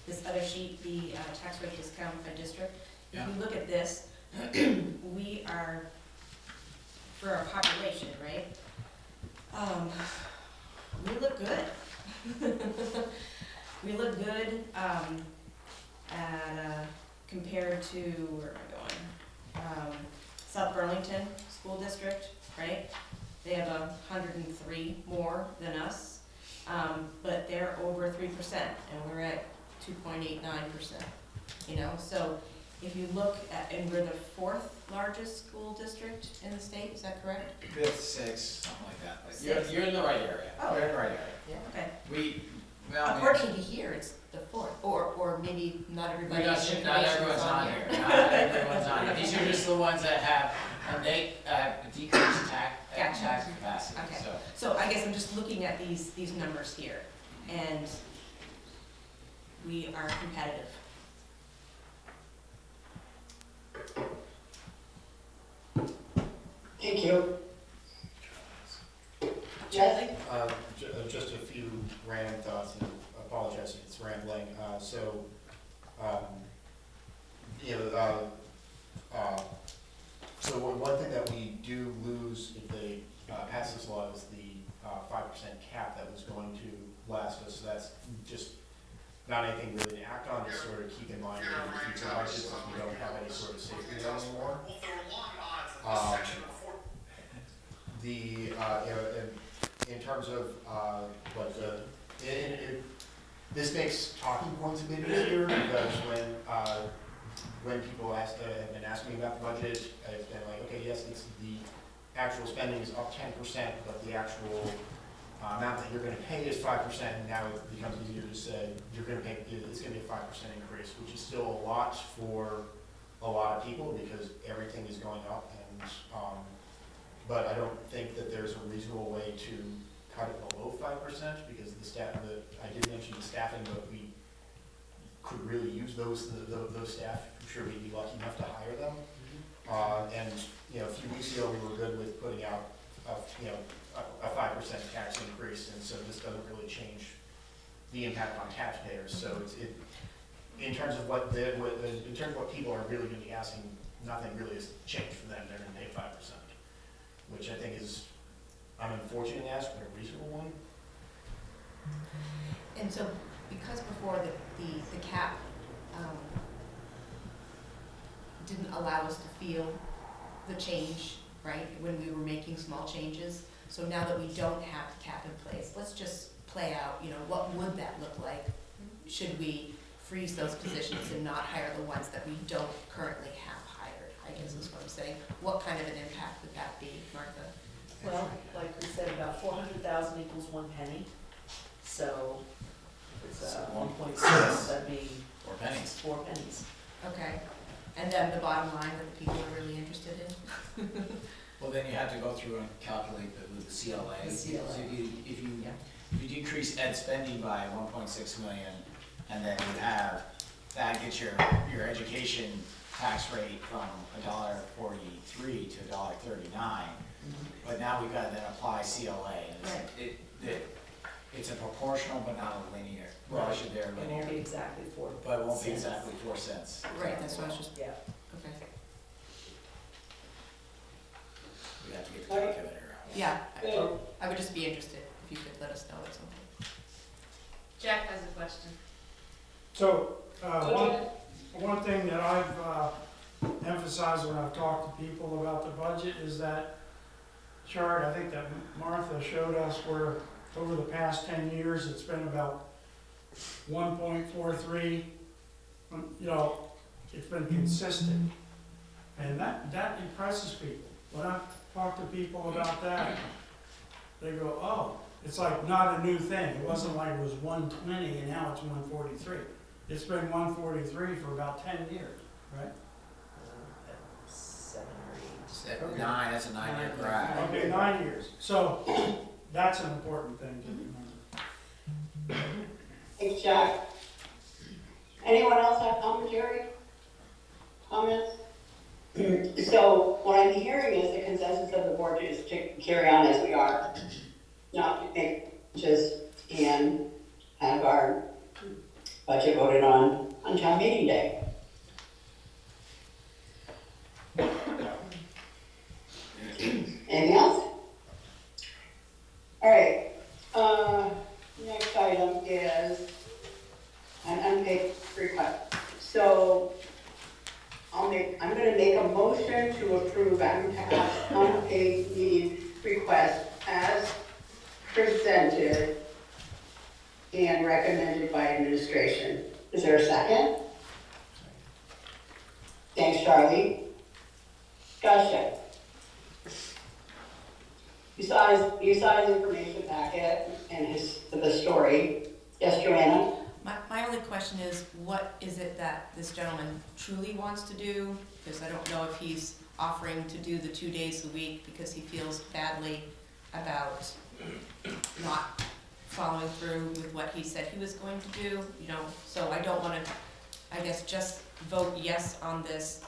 this other sheet, the tax rate discount by district. If Yeah. you look at this, we are, for our population, right? We look good. We look good at compared to, where am I going? South Burlington School District, right? They have 103 more than us, but they're over 3%, and we're at 2.89%. You know, so if you look at, and we're the 4th largest school district in the state, is that correct? 5th, 6th, something like that. But Sixth. you're in the right area. Oh. You're in the right area. Yeah. Okay. Well, I mean, According to here, it's the 4th, or maybe not everybody. not everyone's on here. Not everyone's on here. These are just the ones that have a decreased tax capacity. Okay. So So I guess I'm just looking at these numbers here, and we are competitive. Thank you. Charlie? Just a few random thoughts, and apologize if it's rambling. So one thing that we do lose if they pass this law is the 5% cap that was going to last us. So that's just not anything really to act on, just sort of keep in mind for the future budgets, since we don't have any sort of safety net anymore. In terms of this makes talking points a bit easier, because when people have been asking me about the budget, it's been like, okay, yes, it's the actual spending is up 10%, but the actual amount that you're going to pay is 5%, and now it becomes easier to say you're going to pay, it's going to be a 5% increase, which is still a lot for a lot of people because everything is going up, and but I don't think that there's a reasonable way to cut it below 5%, because the staff, I did mention the staffing, but we could really use those staff. I'm sure we'd be lucky enough to hire them. And a few weeks ago we were good with putting out a 5% tax increase, and so this doesn't really change the impact on taxpayers. So in terms of what people are really going to be asking, nothing really has changed for them. They're going to pay 5%, which I think is, I'm unfortunate to ask, but a reasonable one. And so, because before the cap didn't allow us to feel the change, right, when we were making small changes, so now that we don't have the cap in place, let's just play out, what would that look like? Should we freeze those positions and not hire the ones that we don't currently have hired, I guess is what I'm saying. What kind of an impact would that be, Martha? Well, like we said, about 400,000 equals 1 penny. So if it's 1.6, that'd be 4 pennies. 4 pennies. Okay, and then the bottom line that the people are really interested in? Well, then you have to go through and calculate the CLA. The CLA. So if you decrease ed spending by 1.6 million, and then you have, that gets your education tax rate from $1.43 to $1.39. But now we've got to then apply CLA, and it's a proportional but not a linear. Well, I should there It linear. won't be exactly 4 But it won't be cents. exactly 4 cents. Right, that's what I was just, Yeah. okay. We have to get the calculator out. Yeah, I would just be interested if you could let us know at some point. Jack has a question. So, one thing that I've emphasized when I've talked to people about the budget is that chart, I think that Martha showed us, where over the past 10 years, it's been about 1.43, it's been consistent. And that impresses people. When I talk to people about that, they go, oh, it's like not a new thing. It wasn't like it was 120 and now it's 143. It's been 143 for about 10 years, right? 7 or 8. Okay. 9, that's a 9-year graph. Okay, 9 years. So that's an important thing to remember. Thanks, Jack. Anyone else have commentary? Comments? So what I'm hearing is the consensus of the board is to carry on as we are, not to make changes and have our budget voted on town meeting day. Anything else? All right, next item is an unpaid request. So make a motion to approve unpaid leave request as presented and recommended by administration. Is there a second? Thanks, Charlie. Discussion. You saw his information packet and the story. Yes, Joanna? My only question is, what is it that this gentleman truly wants to do? Because I don't know if he's offering to do the 2 days a week because he feels badly about not following through with what he said he was going to do, you know, so I don't wanna, I guess, just vote yes on this,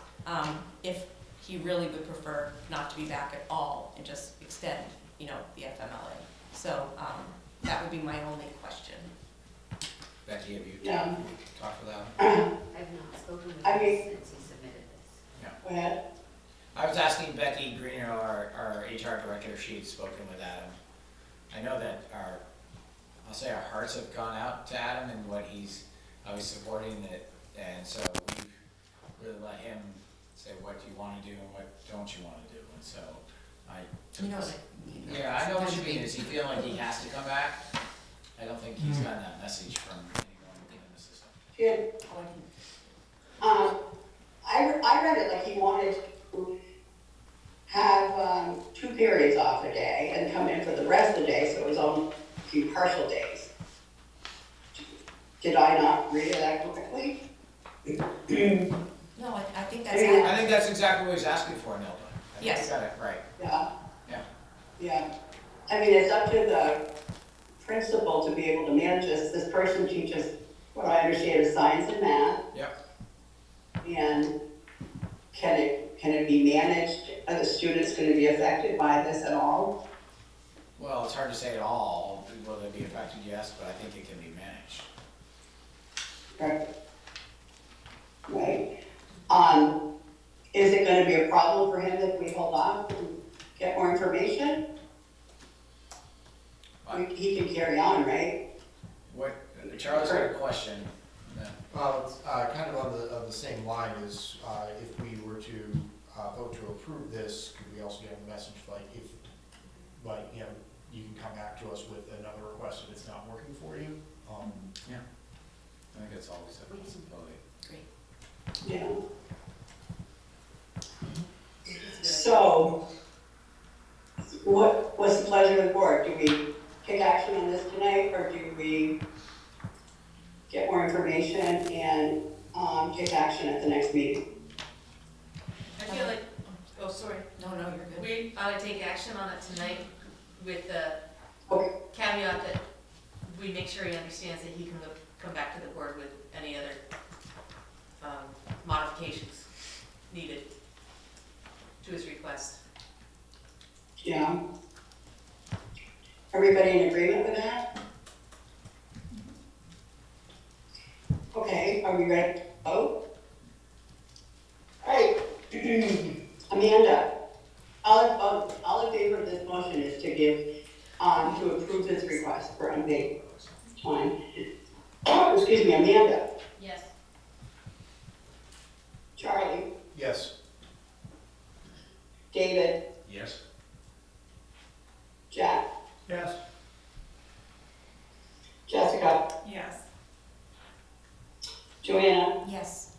if he really would prefer not to be back at all and just extend, you know, the FMLA. So, that would be my only question. Becky, have you Yeah. talked with Adam? I've not spoken with I him mean- since he submitted this. Go ahead. I was asking Becky Greener, our HR director, if she'd spoken with Adam. I know that I'll say our hearts have gone out to Adam and how he's supporting it, and so we've really let him say what do you wanna do and what don't you wanna do, and so I took You know this. what I mean? Yeah, I know what you mean, is he feeling like he has to come back? I don't think he's gotten that message from anyone in the system. Good. Oh, I didn't. I read it like he wanted to have 2 periods off a day and come in for the rest of the day, so it was on a few partial days. Did I not read it that correctly? No, I think that's. I think that's exactly what he's asking for, Nilda. I think Yes. you got it right. Yeah. Yeah. Yeah. I mean, it's up to the principal to be able to manage this. This person teaches, what I understand, is science and math. Yep. And can it be managed? Are the students going to be affected by this at all? Well, it's hard to say at all. Will they be affected? Yes, but I think it can be managed. Right. Is it going to be a problem for him if we hold off and get more information? He can carry on, right? Charlie's got a question. Well, it's kind of on the same line as if we were to vote to approve this, could we also get a message like you know, you can come back to us with another request if it's not working for you? Yeah. I think that's always a possibility. Yeah. So, what's the pleasure of the board? Do we take action on this tonight, or do we get more information and take action at the next meeting? I feel like, oh, sorry. No, you're good. We ought to take action on it tonight with the Okay. caveat that we make sure he understands that he can come back to the board with any other modifications needed to his request. Yeah. Everybody in agreement with that? Okay, are we ready to vote? All right. Amanda, all in favor of this motion is to give, to approve this request for unpaid time. Excuse me, Amanda, Yes. Charlie, Yes. David, Yes. Jack, Yes. Jessica, Yes. Joanna, Yes.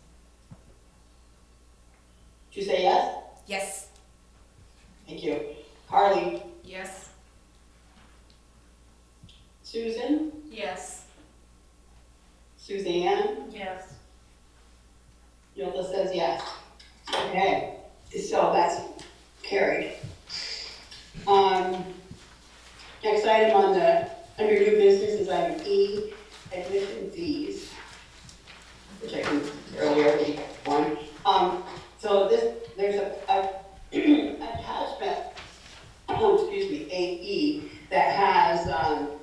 did you say yes? Yes. Thank you. Harley, Yes. Susan, Yes. Suzanne, Yes. Yolda says yes. Okay, so that's carried. Next item under new business is item E, admission fees, which I can earlier read one. So there's a attachment, excuse me, AE, that has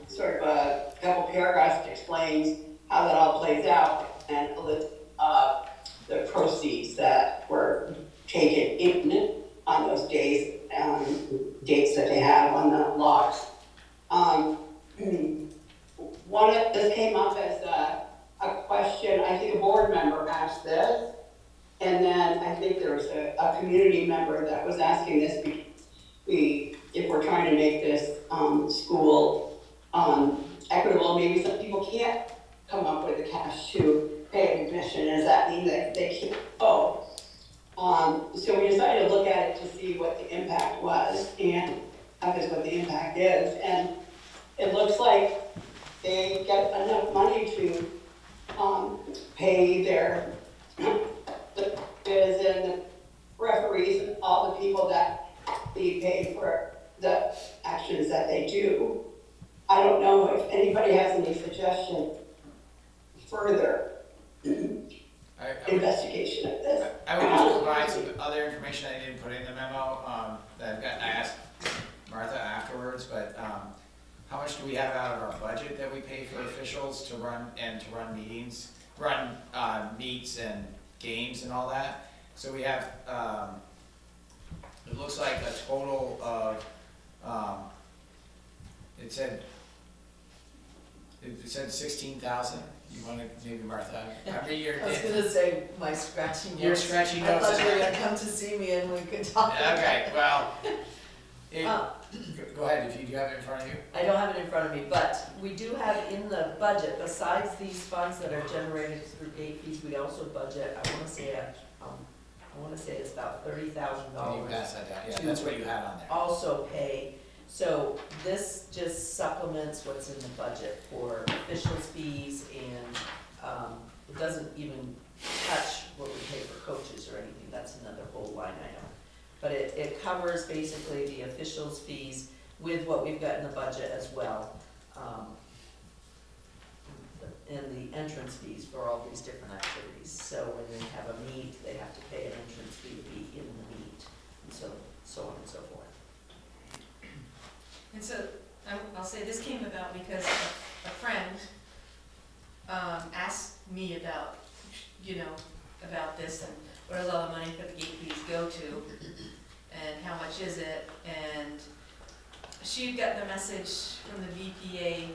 sort of a couple paragraphs that explains how that all plays out and a list of the proceeds that were taken in on those days, dates that they have on the logs. This came up as a question, I think a board member asked this, and then I think there was a community member that was asking this, if we're trying to make this, school, equitable, maybe some people can't come up with the cash to pay admission, does that mean that they can't? So we decided to look at it to see what the impact was, and that is what the impact is, and it looks like they get enough money to, pay their, the bids and the referees and all the people that be paid for the actions that they do. I don't know if anybody has any suggestion further investigation of this. I would just provide some other information I didn't put in the memo, that I asked Martha afterwards, but, how much do we have out of our budget that we pay for officials to run meetings, meets and games and all that? So we have, it looks like a total of, it said 16,000. You wanna, maybe Martha, I mean, I was gonna say my scratching notes. You're scratching I notes. thought you were gonna come to see me and we could talk. Okay, well, Uh, go ahead, if you have it in front of you. I don't have it in front of me, but we do have in the budget, besides these funds that are generated through gate fees, we also budget, I wanna say it's about $30,000. You pass that down, yeah, that's what you had on there. Also pay, so this just supplements what's in the budget for officials' fees, and it doesn't even touch what we pay for coaches or anything, that's another whole line item. But it covers basically the officials' fees with what we've got in the budget as well. And the entrance fees for all these different activities. So when they have a meet, they have to pay an entrance fee to be in the meet, and so on and so forth. And so, I'll say this came about because a friend asked me about, about this and what does all the money for the gate fees go to, and how much is it, and she got the message from the VPA,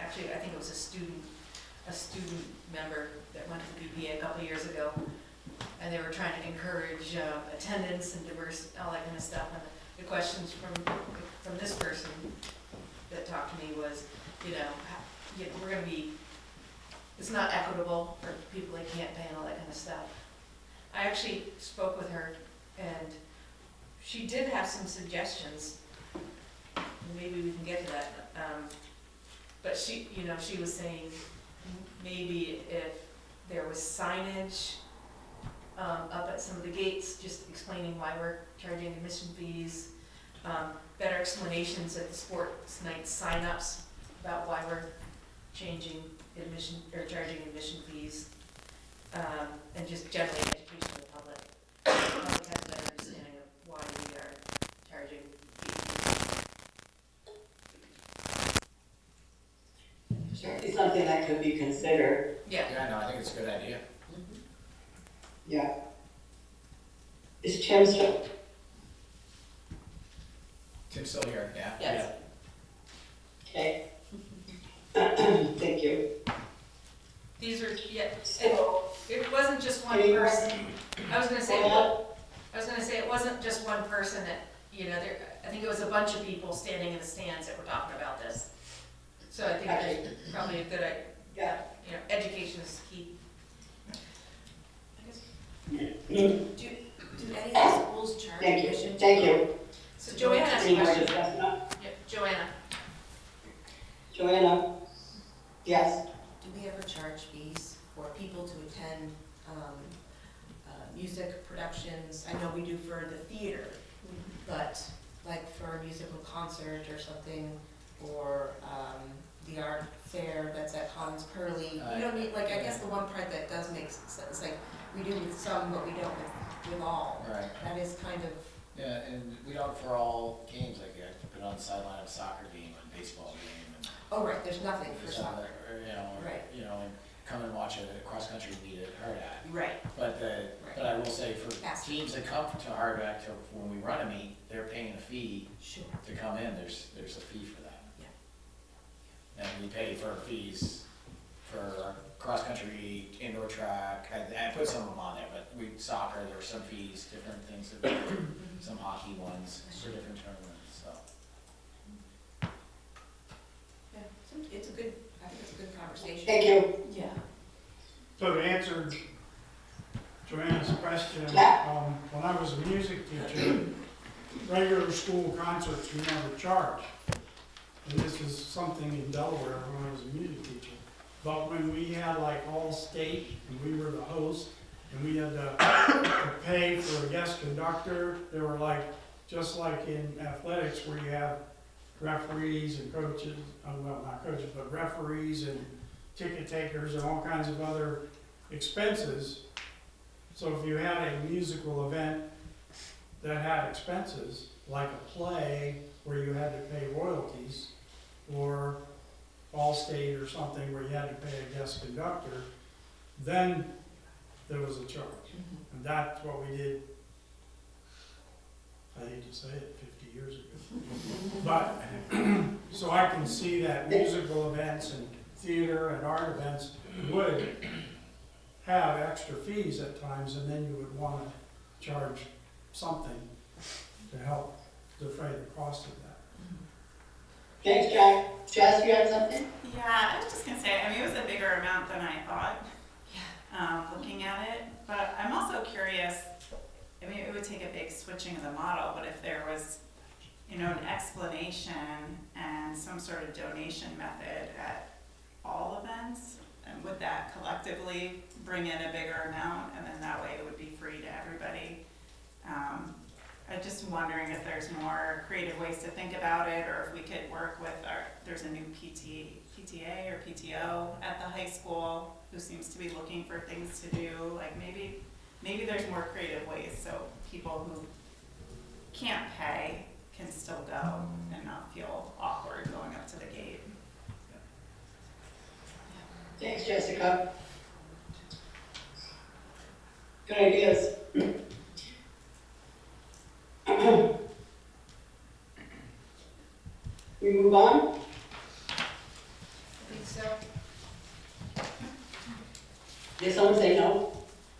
actually, I think it was a student member that went to the VPA a couple of years ago, and they were trying to encourage attendance and diverse, all that kind of stuff, and the questions from this person that talked to me was, we're gonna be, it's not equitable for people that can't pay and all that kind of stuff. I actually spoke with her, and she did have some suggestions. Maybe we can get to that. But she was saying maybe if there was signage up at some of the gates, just explaining why we're charging admission fees, better explanations at the sports night signups about why we're changing admission or charging admission fees. And just generally education of the public. The public has a better understanding of why we are charging fees. Certainly something that could be considered, Yeah. Yeah, no, I think it's a good idea. yeah. Is Tim still? Tim's still here, yeah? Yes. Okay. Thank you. These are, it wasn't just one Any person. I was gonna say, Well, it wasn't just one person that, I think it was a bunch of people standing in the stands that were talking about this. So I think that's probably a good idea. Yeah. Education is key. Do any of the schools charge Thank you, admission? thank you. So Joanna has a Any more question. discussion? Yeah, Joanna. Joanna? Yes. Do we ever charge fees for people to attend music productions? I know we do for the theater, but like for a musical concert or something, or the art fair that's at Collins Curley. You don't need, I guess the one part that does make sense, like we do with some, but we don't with all. Right. That is kind of, Yeah, and we don't for all games, like I put on the sideline of a soccer game and baseball game and. oh right, there's nothing for soccer. Right. And come and watch a cross-country meet at Hardhack. Right. But but I will say for Yes. teams that come to Hardhack, when we run a meet, they're paying a fee Sure. to come in, there's a fee for that. Yeah. And we pay for fees for cross-country, indoor track, I put some of them on there, but soccer, there were some fees, different things, some hockey ones for different tournaments, so. Yeah, it's a good, I think it's a good conversation. Thank you. Yeah. So to answer Joanna's question, when I was a music teacher, regular school concerts we never charged. And this is something in Delaware when I was a music teacher. But when we had like all state and we were the host and we had to pay for a guest conductor, there were like, just like in athletics where you have referees and coaches, well not coaches, but referees and ticket takers and all kinds of other expenses. So if you had a musical event that had expenses, like a play where you had to pay royalties, or Allstate or something where you had to pay a guest conductor, then there was a charge. And that's what we did, I hate to say it, 50 years ago. But, so I can see that musical events and theater and art events would have extra fees at times, and then you would want to charge something to help defray the cost of that. Thanks, Jack. Jess, you have something? Yeah, I was just gonna say, I mean, it was a bigger amount than I thought, looking at it, but I'm also curious, I mean, it would take a big switching of the model, but if there was, you know, an explanation and some sort of donation method at all events, and would that collectively bring in a bigger amount, and then that way it would be free to everybody? I'm just wondering if there's more creative ways to think about it, or if we could work with there's a new PTA or PTO at the high school who seems to be looking for things to do. Like maybe there's more creative ways so people who can't pay can still go and not feel awkward going up to the gate. Thanks, Jessica. Good ideas. We move on? I think so. Did someone say no?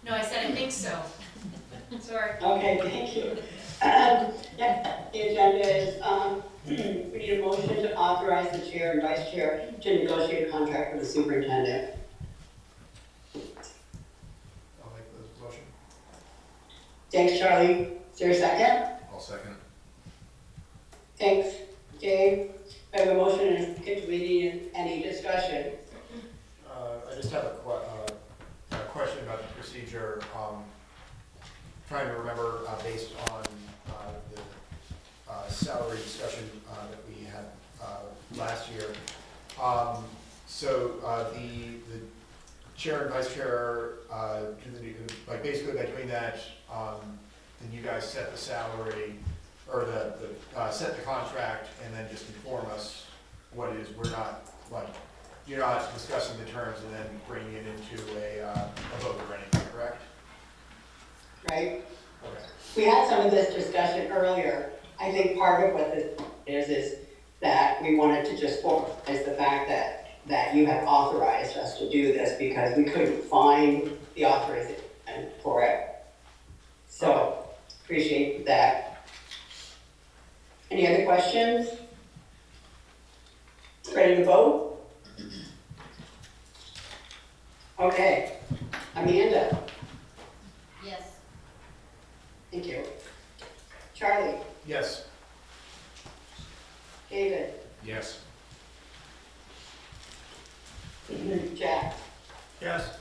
No, I said I think so. Sorry. Okay, thank you. Yeah, the agenda is, we need a motion to authorize the chair and vice chair to negotiate a contract with the superintendent. I'll make the motion. Thanks, Charlie. Is there a second? I'll second. Thanks, Dave. I have a motion and a second. Do we need any discussion? I just have a question about the procedure. Trying to remember based on the salary discussion that we had last year. So the chair and vice chair like basically by doing that, then you guys set the salary or set the contract and then just inform us what it is. We're not like, you're not discussing the terms and then bringing it into a vote or anything, correct? Right? Okay. We had some of this discussion earlier. I think part of what this is that we wanted to just formalize the fact that you have authorized us to do this because we couldn't find the authorization for it. So, appreciate that. Any other questions? Ready to vote? Okay. Amanda? Yes. Thank you. Charlie? Yes. David? Yes. Jack? Yes.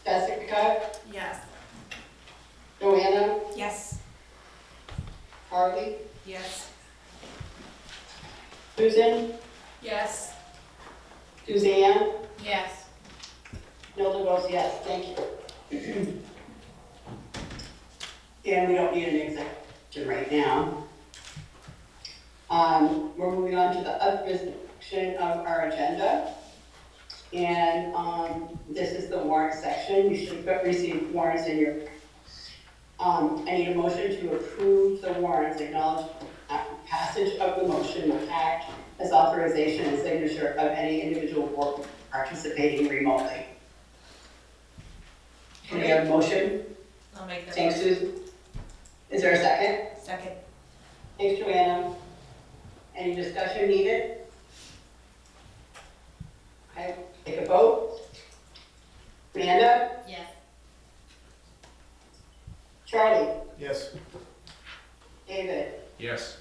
Jessica? Yes. Joanna? Yes. Harley? Yes. Susan? Yes. Suzanne? Yes. Nilda votes yes, thank you. And we don't need an executive right now. We're moving on to the other section of our agenda. And this is the warrant section. You should have received warrants in your, I need a motion to approve the warrants, acknowledge passage of the motion will act as authorization and signature of any individual board participating remotely. Can we have a motion? I'll make that. Thanks, Susan. Is there a second? Second. Thanks, Joanna. Any discussion needed? I take a vote. Amanda? Yes. Charlie? Yes. David? Yes.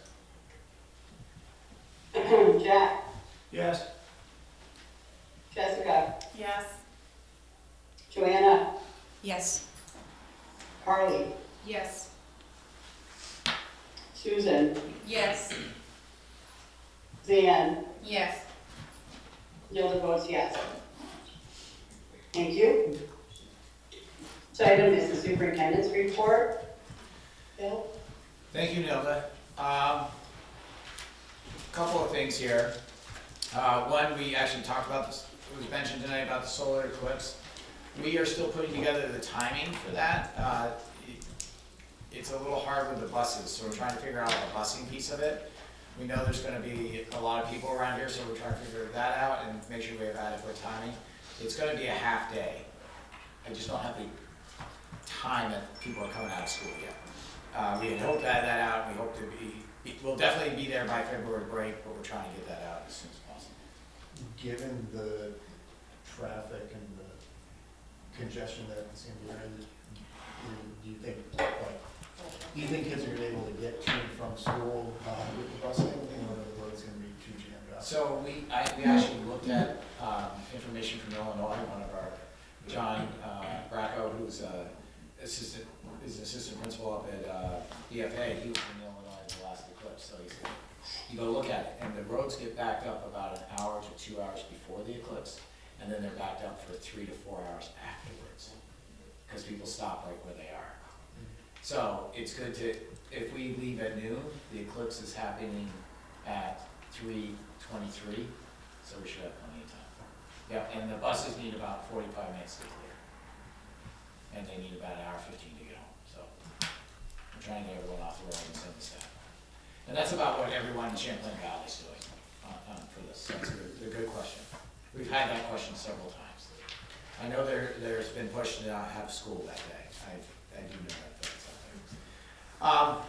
Jack? Yes. Jessica? Yes. Joanna? Yes. Carly? Yes. Susan? Yes. Zan? Yes. Gilda votes yes. Thank you. So item is the superintendent's report. Bill? Thank you, Nilda. Couple of things here. One, we actually talked about this, it was mentioned tonight about the solar eclipse. We are still putting together the timing for that. It's a little hard with the buses, so we're trying to figure out the busing piece of it. We know there's gonna be a lot of people around here, so we're trying to figure that out and make sure we have adequate timing. It's gonna be a half day. I just don't have the time that people are coming out of school yet. We had hoped to have that out, we hope to we'll definitely be there by February break, but we're trying to get that out as soon as possible. Given the traffic and the congestion that it's gonna be around, do you think, do you think kids are gonna be able to get to and from school with the busing, or the road's gonna be too jammed up? So we actually looked at information from Illinois, one of our, John Bracco, who's assistant principal up at BFA, he was in Illinois the last eclipse, so he said, you go look at it, and the roads get backed up about an hour to 2 hours before the eclipse, and then they're backed up for 3 to 4 hours afterwards, because people stop right where they are. So it's good to, if we leave at noon, the eclipse is happening at 3:23, so we should have plenty of time. Yeah, and the buses need about 45 minutes to clear, and they need about an hour 15 to get home, so we're trying to get everyone off the road and send the staff. And that's about what everyone in Champlain Valley is doing for this, so it's a good question. We've had that question several times. I know there's been push to not have school that day. I do know that that's out there.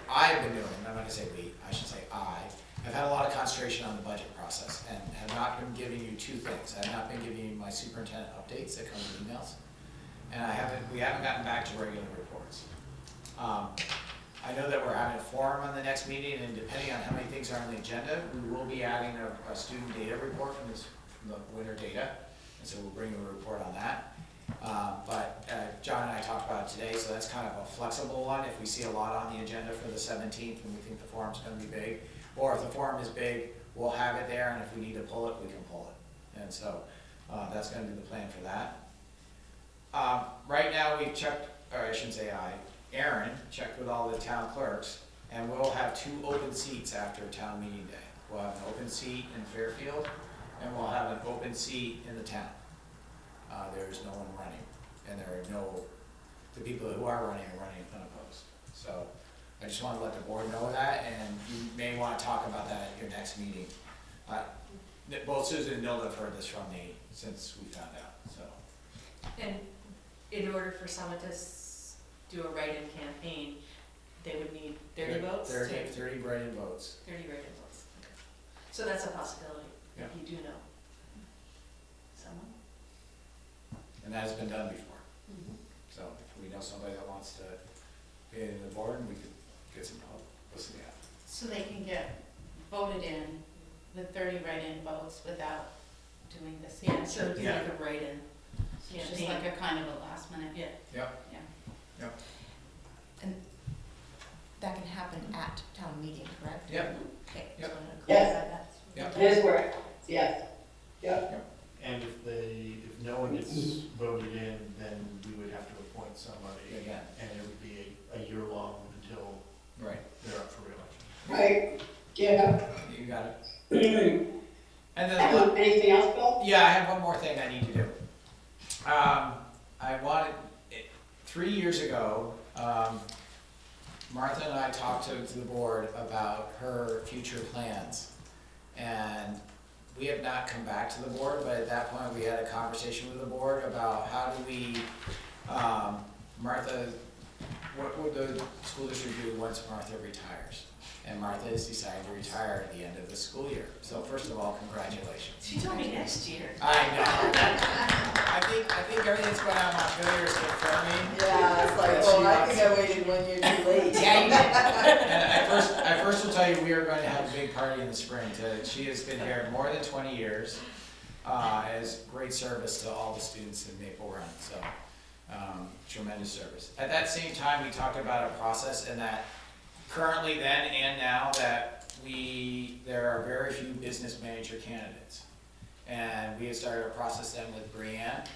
I've been doing, I'm not gonna say we, I should say I've had a lot of concentration on the budget process and have not been giving you two things. I have not been giving you my superintendent updates that come in emails, and we haven't gotten back to regular reports. I know that we're having a forum on the next meeting, and depending on how many things are on the agenda, we will be adding a student data report from the winter data, and so we'll bring you a report on that. But John and I talked about it today, so that's kind of a flexible one. If we see a lot on the agenda for the 17th and we think the forum's going to be big, or if the forum is big, we'll have it there, and if we need to pull it, we can pull it. And so that's going to be the plan for that. Right now we've checked, or I shouldn't say Aaron checked with all the town clerks, and we'll have 2 open seats after town meeting day. We'll have an open seat in Fairfield, and we'll have an open seat in the town. There's no one running, and the people who are running unopposed. So I just want to let the board know that, and you may want to talk about that at your next meeting. Both Susan and Nilda have heard this from me since we found out, so. And in order for someone to do a write-in campaign, they would need 30 votes? 30 write-in votes. 30 write-in votes. Okay. So that's a possibility, if Yeah. you do know someone. And that has been done before. So if we know somebody that wants to get in the board, we could get some publicity out. So they can get voted in with 30 write-in votes without doing this. Yeah, so do Yeah. like a write-in So it's just campaign. like a kind of a last minute. Yeah. Yep. Yeah. Yep. And that can happen at town meeting, correct? Yep. Okay. Yep. So I'm gonna Yes. clarify that. Yep. It is where, yes. Yep. And if no one gets voted in, then we would have to appoint somebody. Again. And it would be a year long until Right. they're up for reelection. Right, yeah. You got it. And then Anything else, Bill? yeah, I have one more thing I need to do. I wanted, 3 years ago, Martha and I talked to the board about her future plans. And we have not come back to the board, but at that point, we had a conversation with the board about how do we, Martha, what would the school district do once Martha retires? And Martha has decided to retire at the end of the school year. So first of all, congratulations. She told me next year. I know. I think everything's going on Montpelier is confirming. Yeah, it's like, oh, I think I waited 1 year too late. Yeah, you did. And I first will tell you, we are going to have a big party in the spring. She has been here more than 20 years, has great service to all the students in Maple Run, so tremendous service. At that same time, we talked about a process and that currently then and now that there are very few business manager candidates. And we have started a process then with Brianne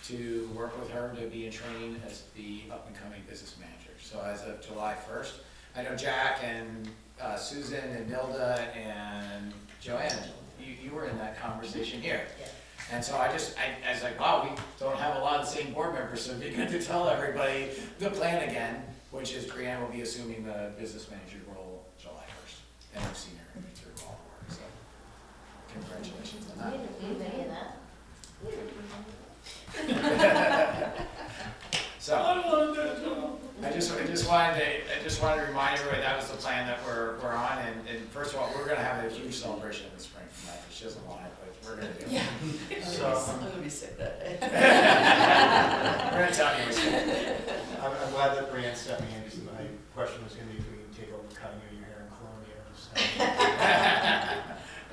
to work with her to be in training as the up-and-coming business manager. So as of July 1st, I know Jack and Susan and Nilda and Joanne, you were in that conversation here. Yeah. And so I was like, wow, we don't have a lot of the same board members, so it'd be good to tell everybody the plan again, which is Brianne will be assuming the business manager role July 1st. And I've seen her through all the work, so congratulations on that. So, I just wanted to remind everybody that was the plan that we're on, and first of all, we're gonna have a huge celebration in the spring for that. She doesn't want it, but we're gonna do it. Yeah. So, I'm gonna be sick that day. We're gonna tell you what's going I'm glad that Brianne stepped me in, because my question was gonna be if we can take over cutting your hair and coloring you.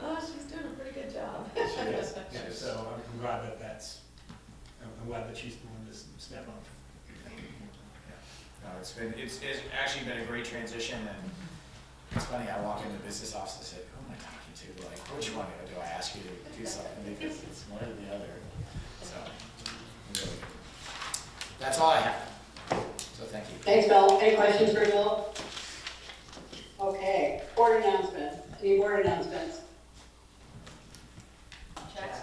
Oh, she's doing a pretty good job. She is. Yeah, so I'm glad that I'm glad that she's the one to step up. No, it's actually been a great transition, and it's funny, I walk into the business office and say, who am I talking to? Like, which one do I ask you to do something, because it's one or the other. So, really good. That's all I have. So thank you. Thanks, Bill. Any questions for Bill? Okay, board announcements. Any board announcements? Checks?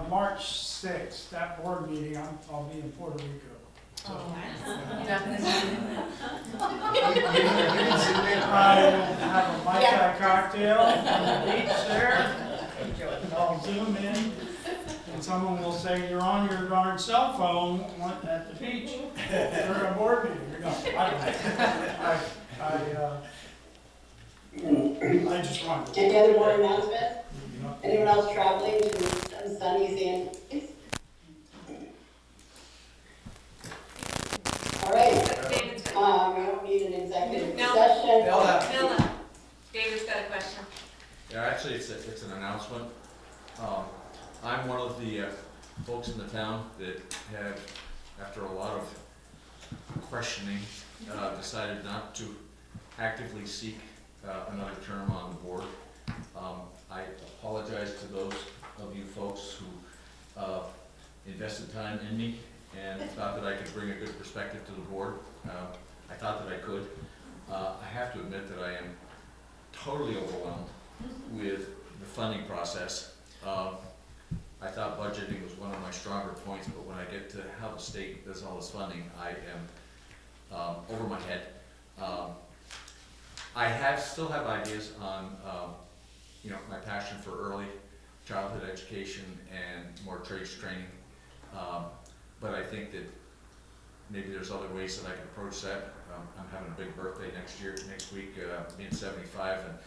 March 6th, that board meeting, I'll be in Puerto Rico. So, You're not gonna I will have a Mai Tai cocktail on the beach there. And I'll zoom in, and someone will say, you're on your darn cell phone at the beach during a board meeting. No, I just wanted to. Any other board announcements? Anyone else traveling to sunny San Luis? All right, we don't need an executive session. Mila, David's got a question. Yeah, actually, it's an announcement. I'm one of the folks in the town that have, after a lot of questioning, decided not to actively seek another term on the board. I apologize to those of you folks who invested time in me and thought that I could bring a good perspective to the board. I thought that I could. I have to admit that I am totally overwhelmed with the funding process. I thought budgeting was one of my stronger points, but when I get to how the state does all this funding, I am over my head. I still have ideas on my passion for early childhood education and more trades training. But I think that maybe there's other ways that I can approach that. I'm having a big birthday next week, being 75, and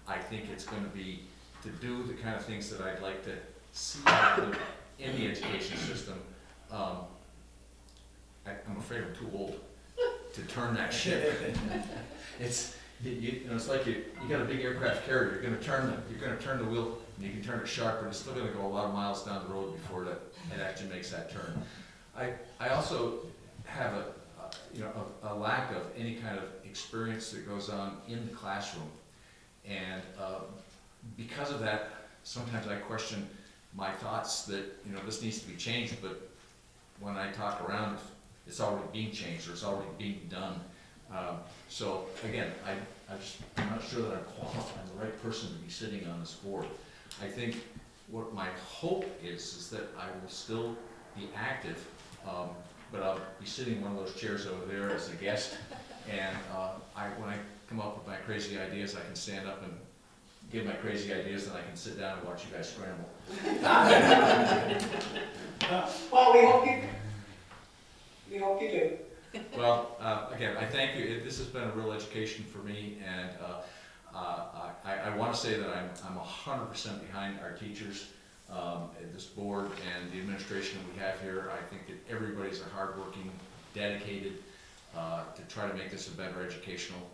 I think it's going to be to do the kind of things that I'd like to see happen in the education system. I'm afraid I'm too old to turn that ship. It's like you got a big aircraft carrier. You're going to turn the wheel, and you can turn it sharp, but it's still going to go a lot of miles down the road before it actually makes that turn. I also have a lack of any kind of experience that goes on in the classroom, and because of that, sometimes I question my thoughts that this needs to be changed. But when I talk around, it's already being changed or it's already being done. So again, I'm not sure that I'm qualified, the right person to be sitting on this board. I think what my hope is that I will still be active, but I'll be sitting in one of those chairs over there as a guest, and when I come up with my crazy ideas, I can stand up and give my crazy ideas, then I can sit down and watch you guys scramble. Well, we hope you do. Well, again, I thank you. This has been a real education for me, and I want to say that I'm 100% behind our teachers, this board, and the administration that we have here. I think that everybody's a hardworking, dedicated to try to make this a better educational,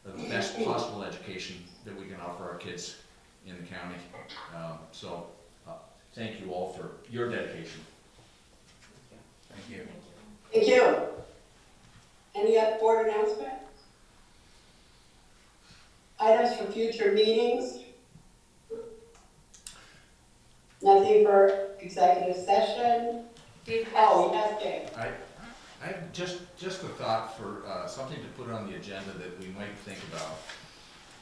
the best possible education that we can offer our kids in the county. So thank you all for your dedication. Thank you. Thank you. Any other board announcement? Items for future meetings? Nothing for executive session? Dave, Oh, yes, Dave. I have just a thought for something to put on the agenda that we might think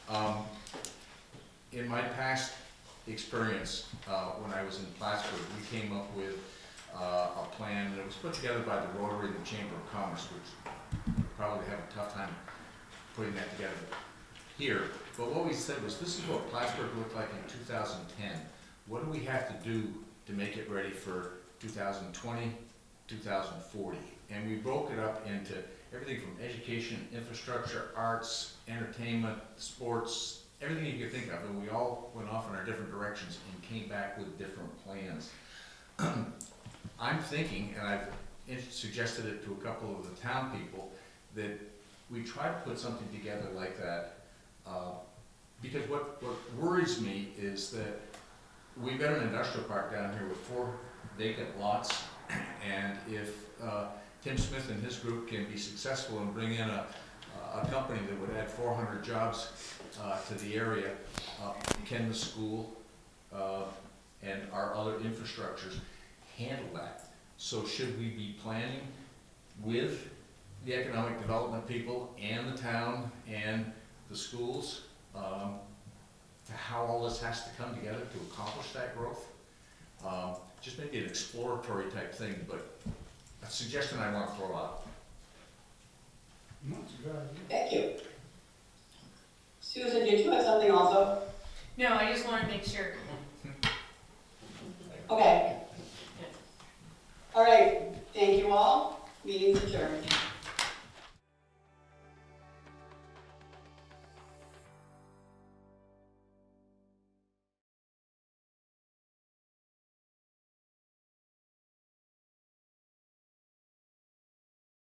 about. In my past experience, when I was in Plattsburgh, we came up with a plan that was put together by the Rotary and the Chamber of Commerce, which probably have a tough time putting that together here. But what we said was, this is what Plattsburgh looked like in 2010. What do we have to do to make it ready for 2020, 2040? And we broke it up into everything from education, infrastructure, arts, entertainment, sports, everything you could think of. And we all went off in our different directions and came back with different plans. I'm thinking, and I've suggested it to a couple of the town people, that we try to put something together like that. Because what worries me is that we've got an industrial park down here with 4 vacant lots, and if Tim Smith and his group can be successful and bring in a company that would add 400 jobs to the area, can the school and our other infrastructures handle that? So should we be planning with the economic development people and the town and the schools to how all this has to come together to accomplish that growth? Just maybe an exploratory type thing, but a suggestion I want to throw out. That's a good idea. Thank you. Susan, did you have something also? No, I just want to make sure. Okay. All right, thank you all. Meeting's adjourned.